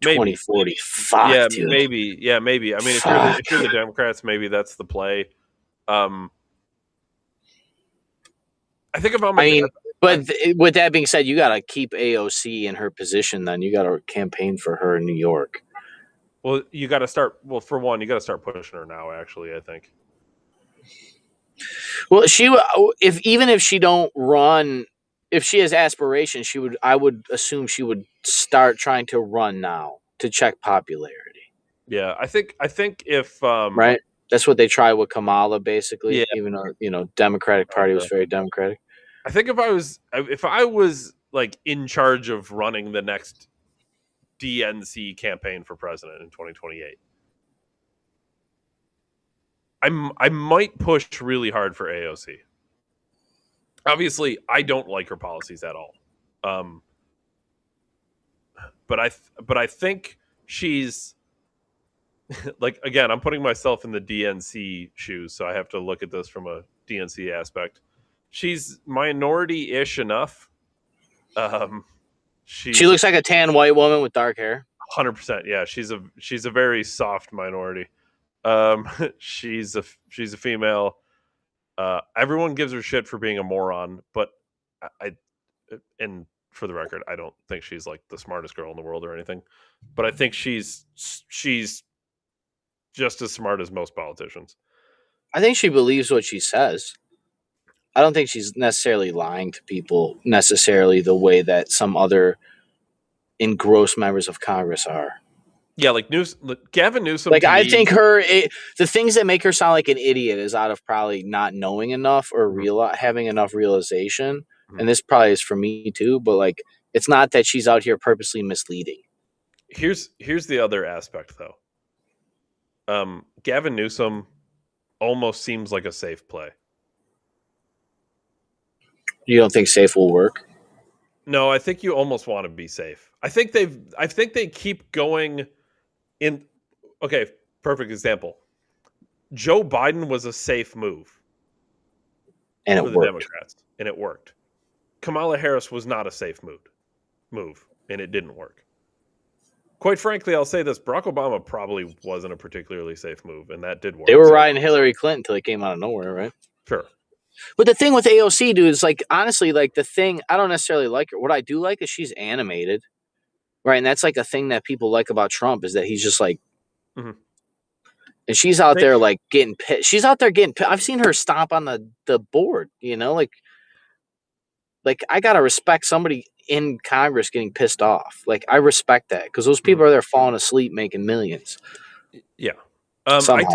2040. Fuck, yeah, dude. maybe. Yeah, maybe. I mean, if you're the Democrats, maybe that's the play. I think about with that being said, you got to keep AOC in her position. Then you got to campaign for her in New York. Well, you got to start. Well, for one, you got to start pushing her now. Actually, I think. Well, even if she don't run. If she has aspirations, I would assume she would start trying to run now to check popularity. Yeah, I think if right, that's what they tried with Kamala, basically. Yeah. Even though Democratic Party was very Democratic. I think if I was like in charge of running the next DNC campaign for president in 2028. I might push really hard for AOC. Obviously, I don't like her policies at all. But I think she's like, again, I'm putting myself in the DNC shoes, so I have to look at this from a DNC aspect. She's minority-ish enough. She looks like a tan white woman with dark hair. 100%. Yeah, she's a very soft minority. She's a female. Everyone gives her shit for being a moron, but and for the record, I don't think she's like the smartest girl in the world or anything, but I think she's just as smart as most politicians. I think she believes what she says. I don't think she's necessarily lying to people necessarily the way that some other engrossed members of Congress are. Yeah, like Gavin Newsom. Like, I think the things that make her sound like an idiot is out of probably not knowing enough or having enough realization. Mm-hmm. And this probably is for me too, but like, it's not that she's out here purposely misleading. Here's the other aspect though. Gavin Newsom almost seems like a safe play. You don't think safe will work? No, I think you almost want to be safe. I think they keep going in. Okay, perfect example. Joe Biden was a safe move. And for the Democrats, and it worked. Kamala Harris was not a safe move, and it didn't work. Quite frankly, I'll say this: Barack Obama probably wasn't a particularly safe move, and that did work. They were riding Hillary Clinton until they came out of nowhere, right? Sure. But the thing with AOC, dude, is like, honestly, like the thing, I don't necessarily like her. What I do like is she's animated, right? And that's like a thing that people like about Trump is that he's just like, and she's out there like getting pissed. She's out there getting pissed. I've seen her stomp on the board, you know, like I got to respect somebody in Congress getting pissed off. Like, I respect that because those people are there falling asleep making millions. Yeah. I can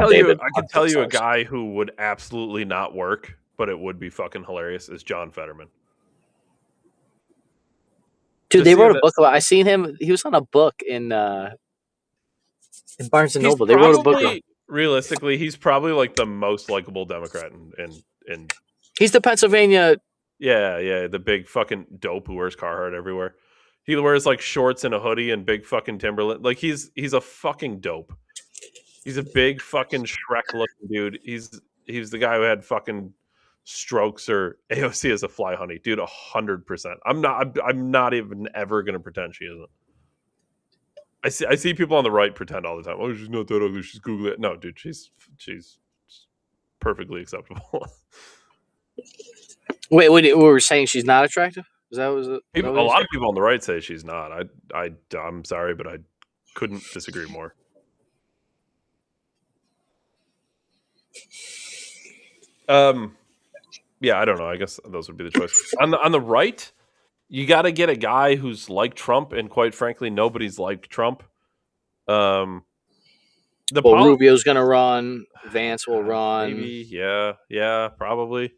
tell you a guy who would absolutely not work, but it would be fucking hilarious, is John Fetterman. Dude, they wrote a book about. I seen him. He was on a book in Barnes and Noble. They wrote a book. Realistically, he's probably like the most likable Democrat in. He's the Pennsylvania. Yeah, the big fucking dope who wears Carhartt everywhere. He wears like shorts and a hoodie and big fucking Timberland. Like he's a fucking dope. He's a big fucking Shrek looking dude. He's the guy who had fucking strokes, or AOC is a fly honey, dude. 100%. I'm not even ever gonna pretend she isn't. I see people on the right pretend all the time. Oh, she's not that ugly. She's googly. No, dude, she's perfectly acceptable. Wait, we were saying she's not attractive? Is that was a lot of people on the right say she's not. I'm sorry, but I couldn't disagree more. Yeah, I don't know. I guess those would be the choices. On the right, you got to get a guy who's like Trump, and quite frankly, nobody's liked Trump. Rubio's going to run. Vance will run. Maybe, yeah, probably.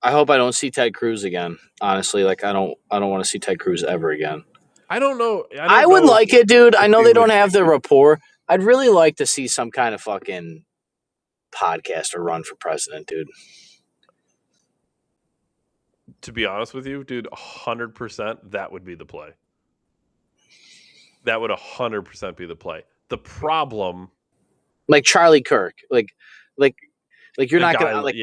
I hope I don't see Ted Cruz again. Honestly, like I don't want to see Ted Cruz ever again. I don't know. I would like it, dude. I know they don't have the rapport. I'd really like to see some kind of fucking podcaster run for president, dude. To be honest with you, dude, 100%, that would be the play. That would 100% be the play. The problem, like Charlie Kirk, like you're not gonna like.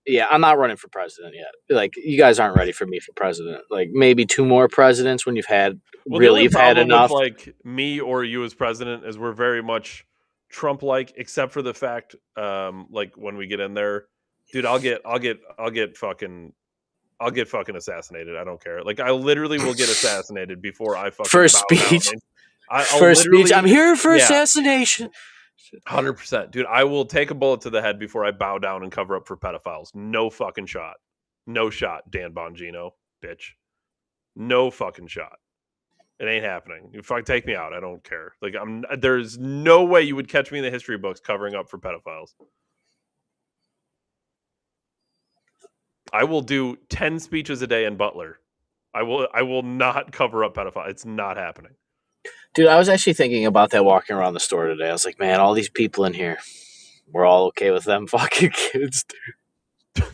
Yeah, I'm not running for president yet. Like, you guys aren't ready for me for president. Like, maybe 2 more presidents when you've had you've had enough. With, like me or you as president is we're very much Trump-like, except for the fact, like when we get in there, dude, I'll get fucking assassinated. I don't care. Like, I literally will get assassinated before I fucking first speech. First speech. I'm here for assassination. 100%, dude. I will take a bullet to the head before I bow down and cover up for pedophiles. No fucking shot. No shot, Dan Bongino, bitch. No fucking shot. It ain't happening. You fucking take me out. I don't care. Like, there's no way you would catch me in the history books covering up for pedophiles. I will do 10 speeches a day in Butler. I will not cover up pedophiles. It's not happening. Dude, I was actually thinking about that walking around the store today. I was like, man, all these people in here, we're all okay with them fucking kids, dude.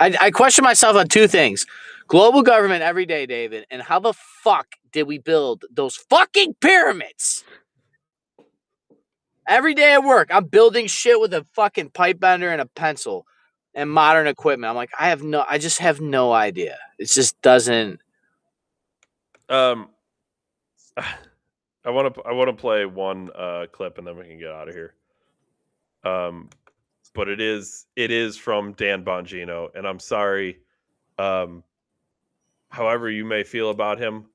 I question myself on two things. Global government every day, David, and how the fuck did we build those fucking pyramids? Every day at work, I'm building shit with a fucking pipe bender and a pencil and modern equipment. I'm like, I just have no idea. It just doesn't. I want to play one clip and then we can get out of here. But it is from Dan Bongino, and I'm sorry. However you may feel about him,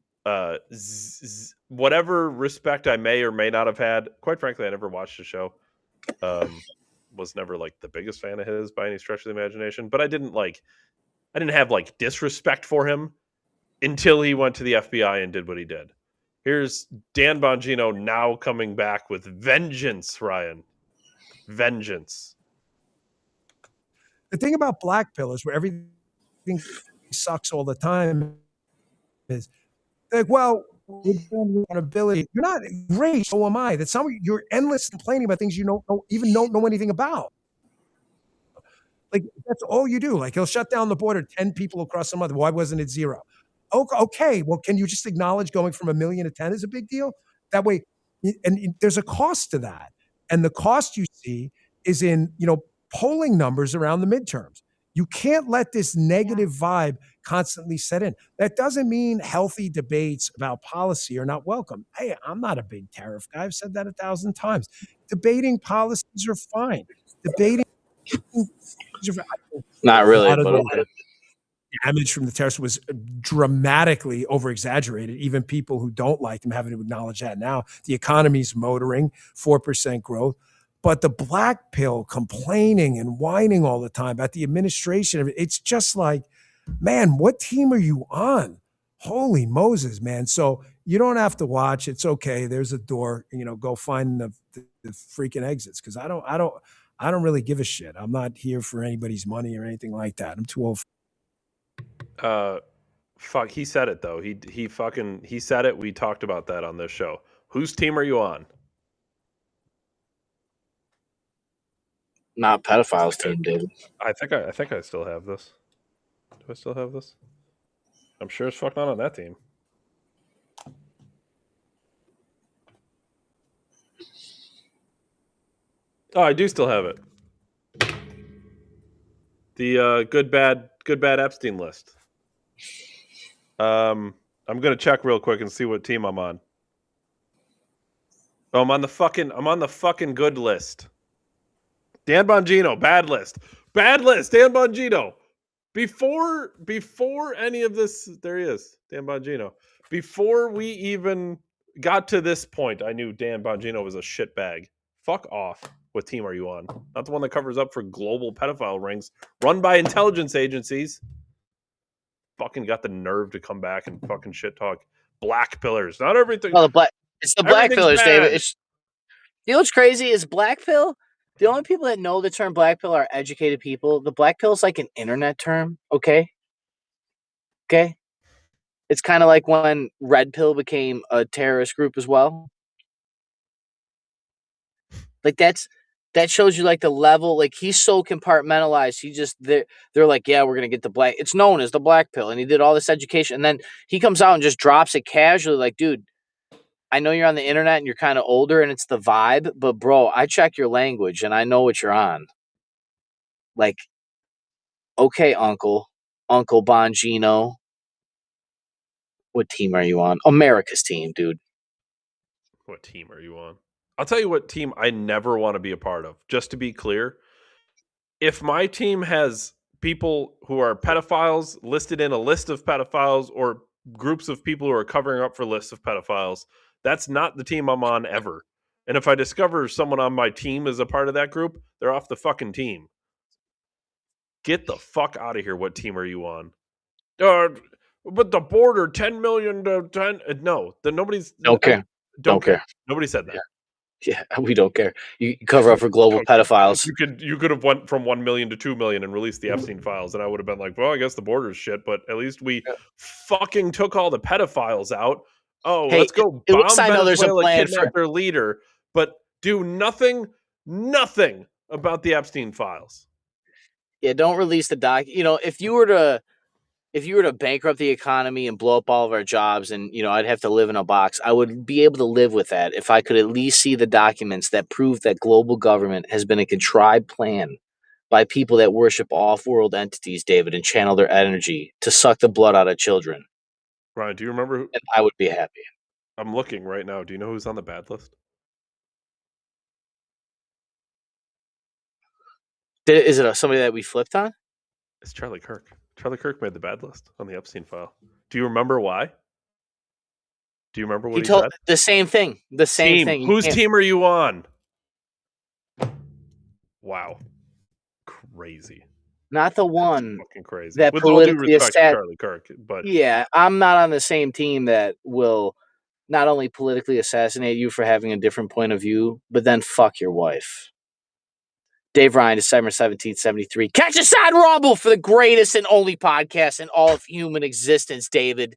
whatever respect I may or may not have had, quite frankly, I never watched the show. Was never like the biggest fan of his by any stretch of the imagination, but I didn't have like disrespect for him until he went to the FBI and did what he did. Here's Dan Bongino now coming back with vengeance, Ryan. Vengeance. The thing about black pillars, where everything sucks all the time, is like, well, accountability. You're not great, so am I. That you're endless complaining about things you don't know anything about. Like, that's all you do. Like, he'll shut down the border, 10 people across the month. Why wasn't it 0? Okay, well, can you just acknowledge going from 1 million to 10 is a big deal? That way, and there's a cost to that. And the cost you see is in, polling numbers around the midterms. You can't let this negative vibe constantly set in. That doesn't mean healthy debates about policy are not welcome. Hey, I'm not a big tariff guy. I've said that 1,000 times. Debating policies are fine. Debating Not really, but okay. Damage from the tariffs was dramatically over-exaggerated. Even people who don't like them haven't acknowledged that now. The economy's motoring, 4% growth. But the black pill complaining and whining all the time about the administration, it's just like, man, what team are you on? Holy Moses, man. So you don't have to watch. It's okay. There's a door, go find the freaking exits. Cause I don't really give a shit. I'm not here for anybody's money or anything like that. I'm too old. Fuck. He said it though. He said it. We talked about that on this show. Whose team are you on? Not pedophiles team, David. I think I still have this. Do I still have this? I'm sure as fuck not on that team. Oh, I do still have it. The good bad Epstein list. I'm gonna check real quick and see what team I'm on. Oh, I'm on the fucking good list. Dan Bongino, bad list. Dan Bongino. Before any of this, there he is, Dan Bongino. Before we even got to this point, I knew Dan Bongino was a shitbag. Fuck off. What team are you on? Not the one that covers up for global pedophile rings run by intelligence agencies. Fucking got the nerve to come back and fucking shit talk black pillars. Not everything. Well, it's the black pillars, bad. David. You know what's crazy is black pill. The only people that know the term black pill are educated people. The black pill is like an internet term, okay? Okay? It's kind of like when red pill became a terrorist group as well. Like that shows you like the level. Like he's so compartmentalized. They're like, yeah, we're gonna get the black. It's known as the black pill, and he did all this education, and then he comes out and just drops it casually, like, dude. I know you're on the internet and you're kind of older and it's the vibe, but bro, I check your language and I know what you're on. Like, okay, Uncle Bongino. What team are you on? America's team, dude. What team are you on? I'll tell you what team I never want to be a part of. Just to be clear, if my team has people who are pedophiles listed in a list of pedophiles or groups of people who are covering up for lists of pedophiles, that's not the team I'm on ever. And if I discover someone on my team is a part of that group, they're off the fucking team. Get the fuck out of here. What team are you on? But the border, 10 million to 10. No, nobody's. Don't care. Nobody said that. Yeah, we don't care. You cover up for global pedophiles. You could have went from 1 million to 2 million and released the Epstein files, and I would have been like, well, I guess the border's shit, but at least we fucking took all the pedophiles out. Oh, Hey, let's go at least bomb I know there's a Venezuela, plan kidnap for. their leader, but do nothing about the Epstein files. Yeah, don't release the doc. If you were to bankrupt the economy and blow up all of our jobs, and I'd have to live in a box, I would be able to live with that if I could at least see the documents that prove that global government has been a contrived plan by people that worship off-world entities, David, and channel their energy to suck the blood out of children. Ryan, do you remember And I would be happy. I'm looking right now. Do you know who's on the bad list? Is it somebody that we flipped on? It's Charlie Kirk. Charlie Kirk made the bad list on the Epstein file. Do you remember why? Do you remember what he told said? the same thing. The same thing. Whose team are you on? Wow. Crazy. Not the one fucking crazy. that With all due politically respect to Charlie Kirk, but yeah, I'm not on the same team that will not only politically assassinate you for having a different point of view, but then fuck your wife. Dave Ryan, December 17th, 73. Catch us on Rumble for the greatest and only podcast in all of human existence, David.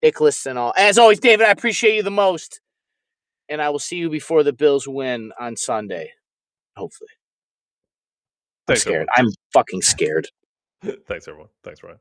Nicholas and all. As always, David, I appreciate you the most. And I will see you before the Bills win on Sunday. Hopefully. I'm thanks, scared. everyone. I'm fucking scared. Thanks, everyone. Thanks, Ryan.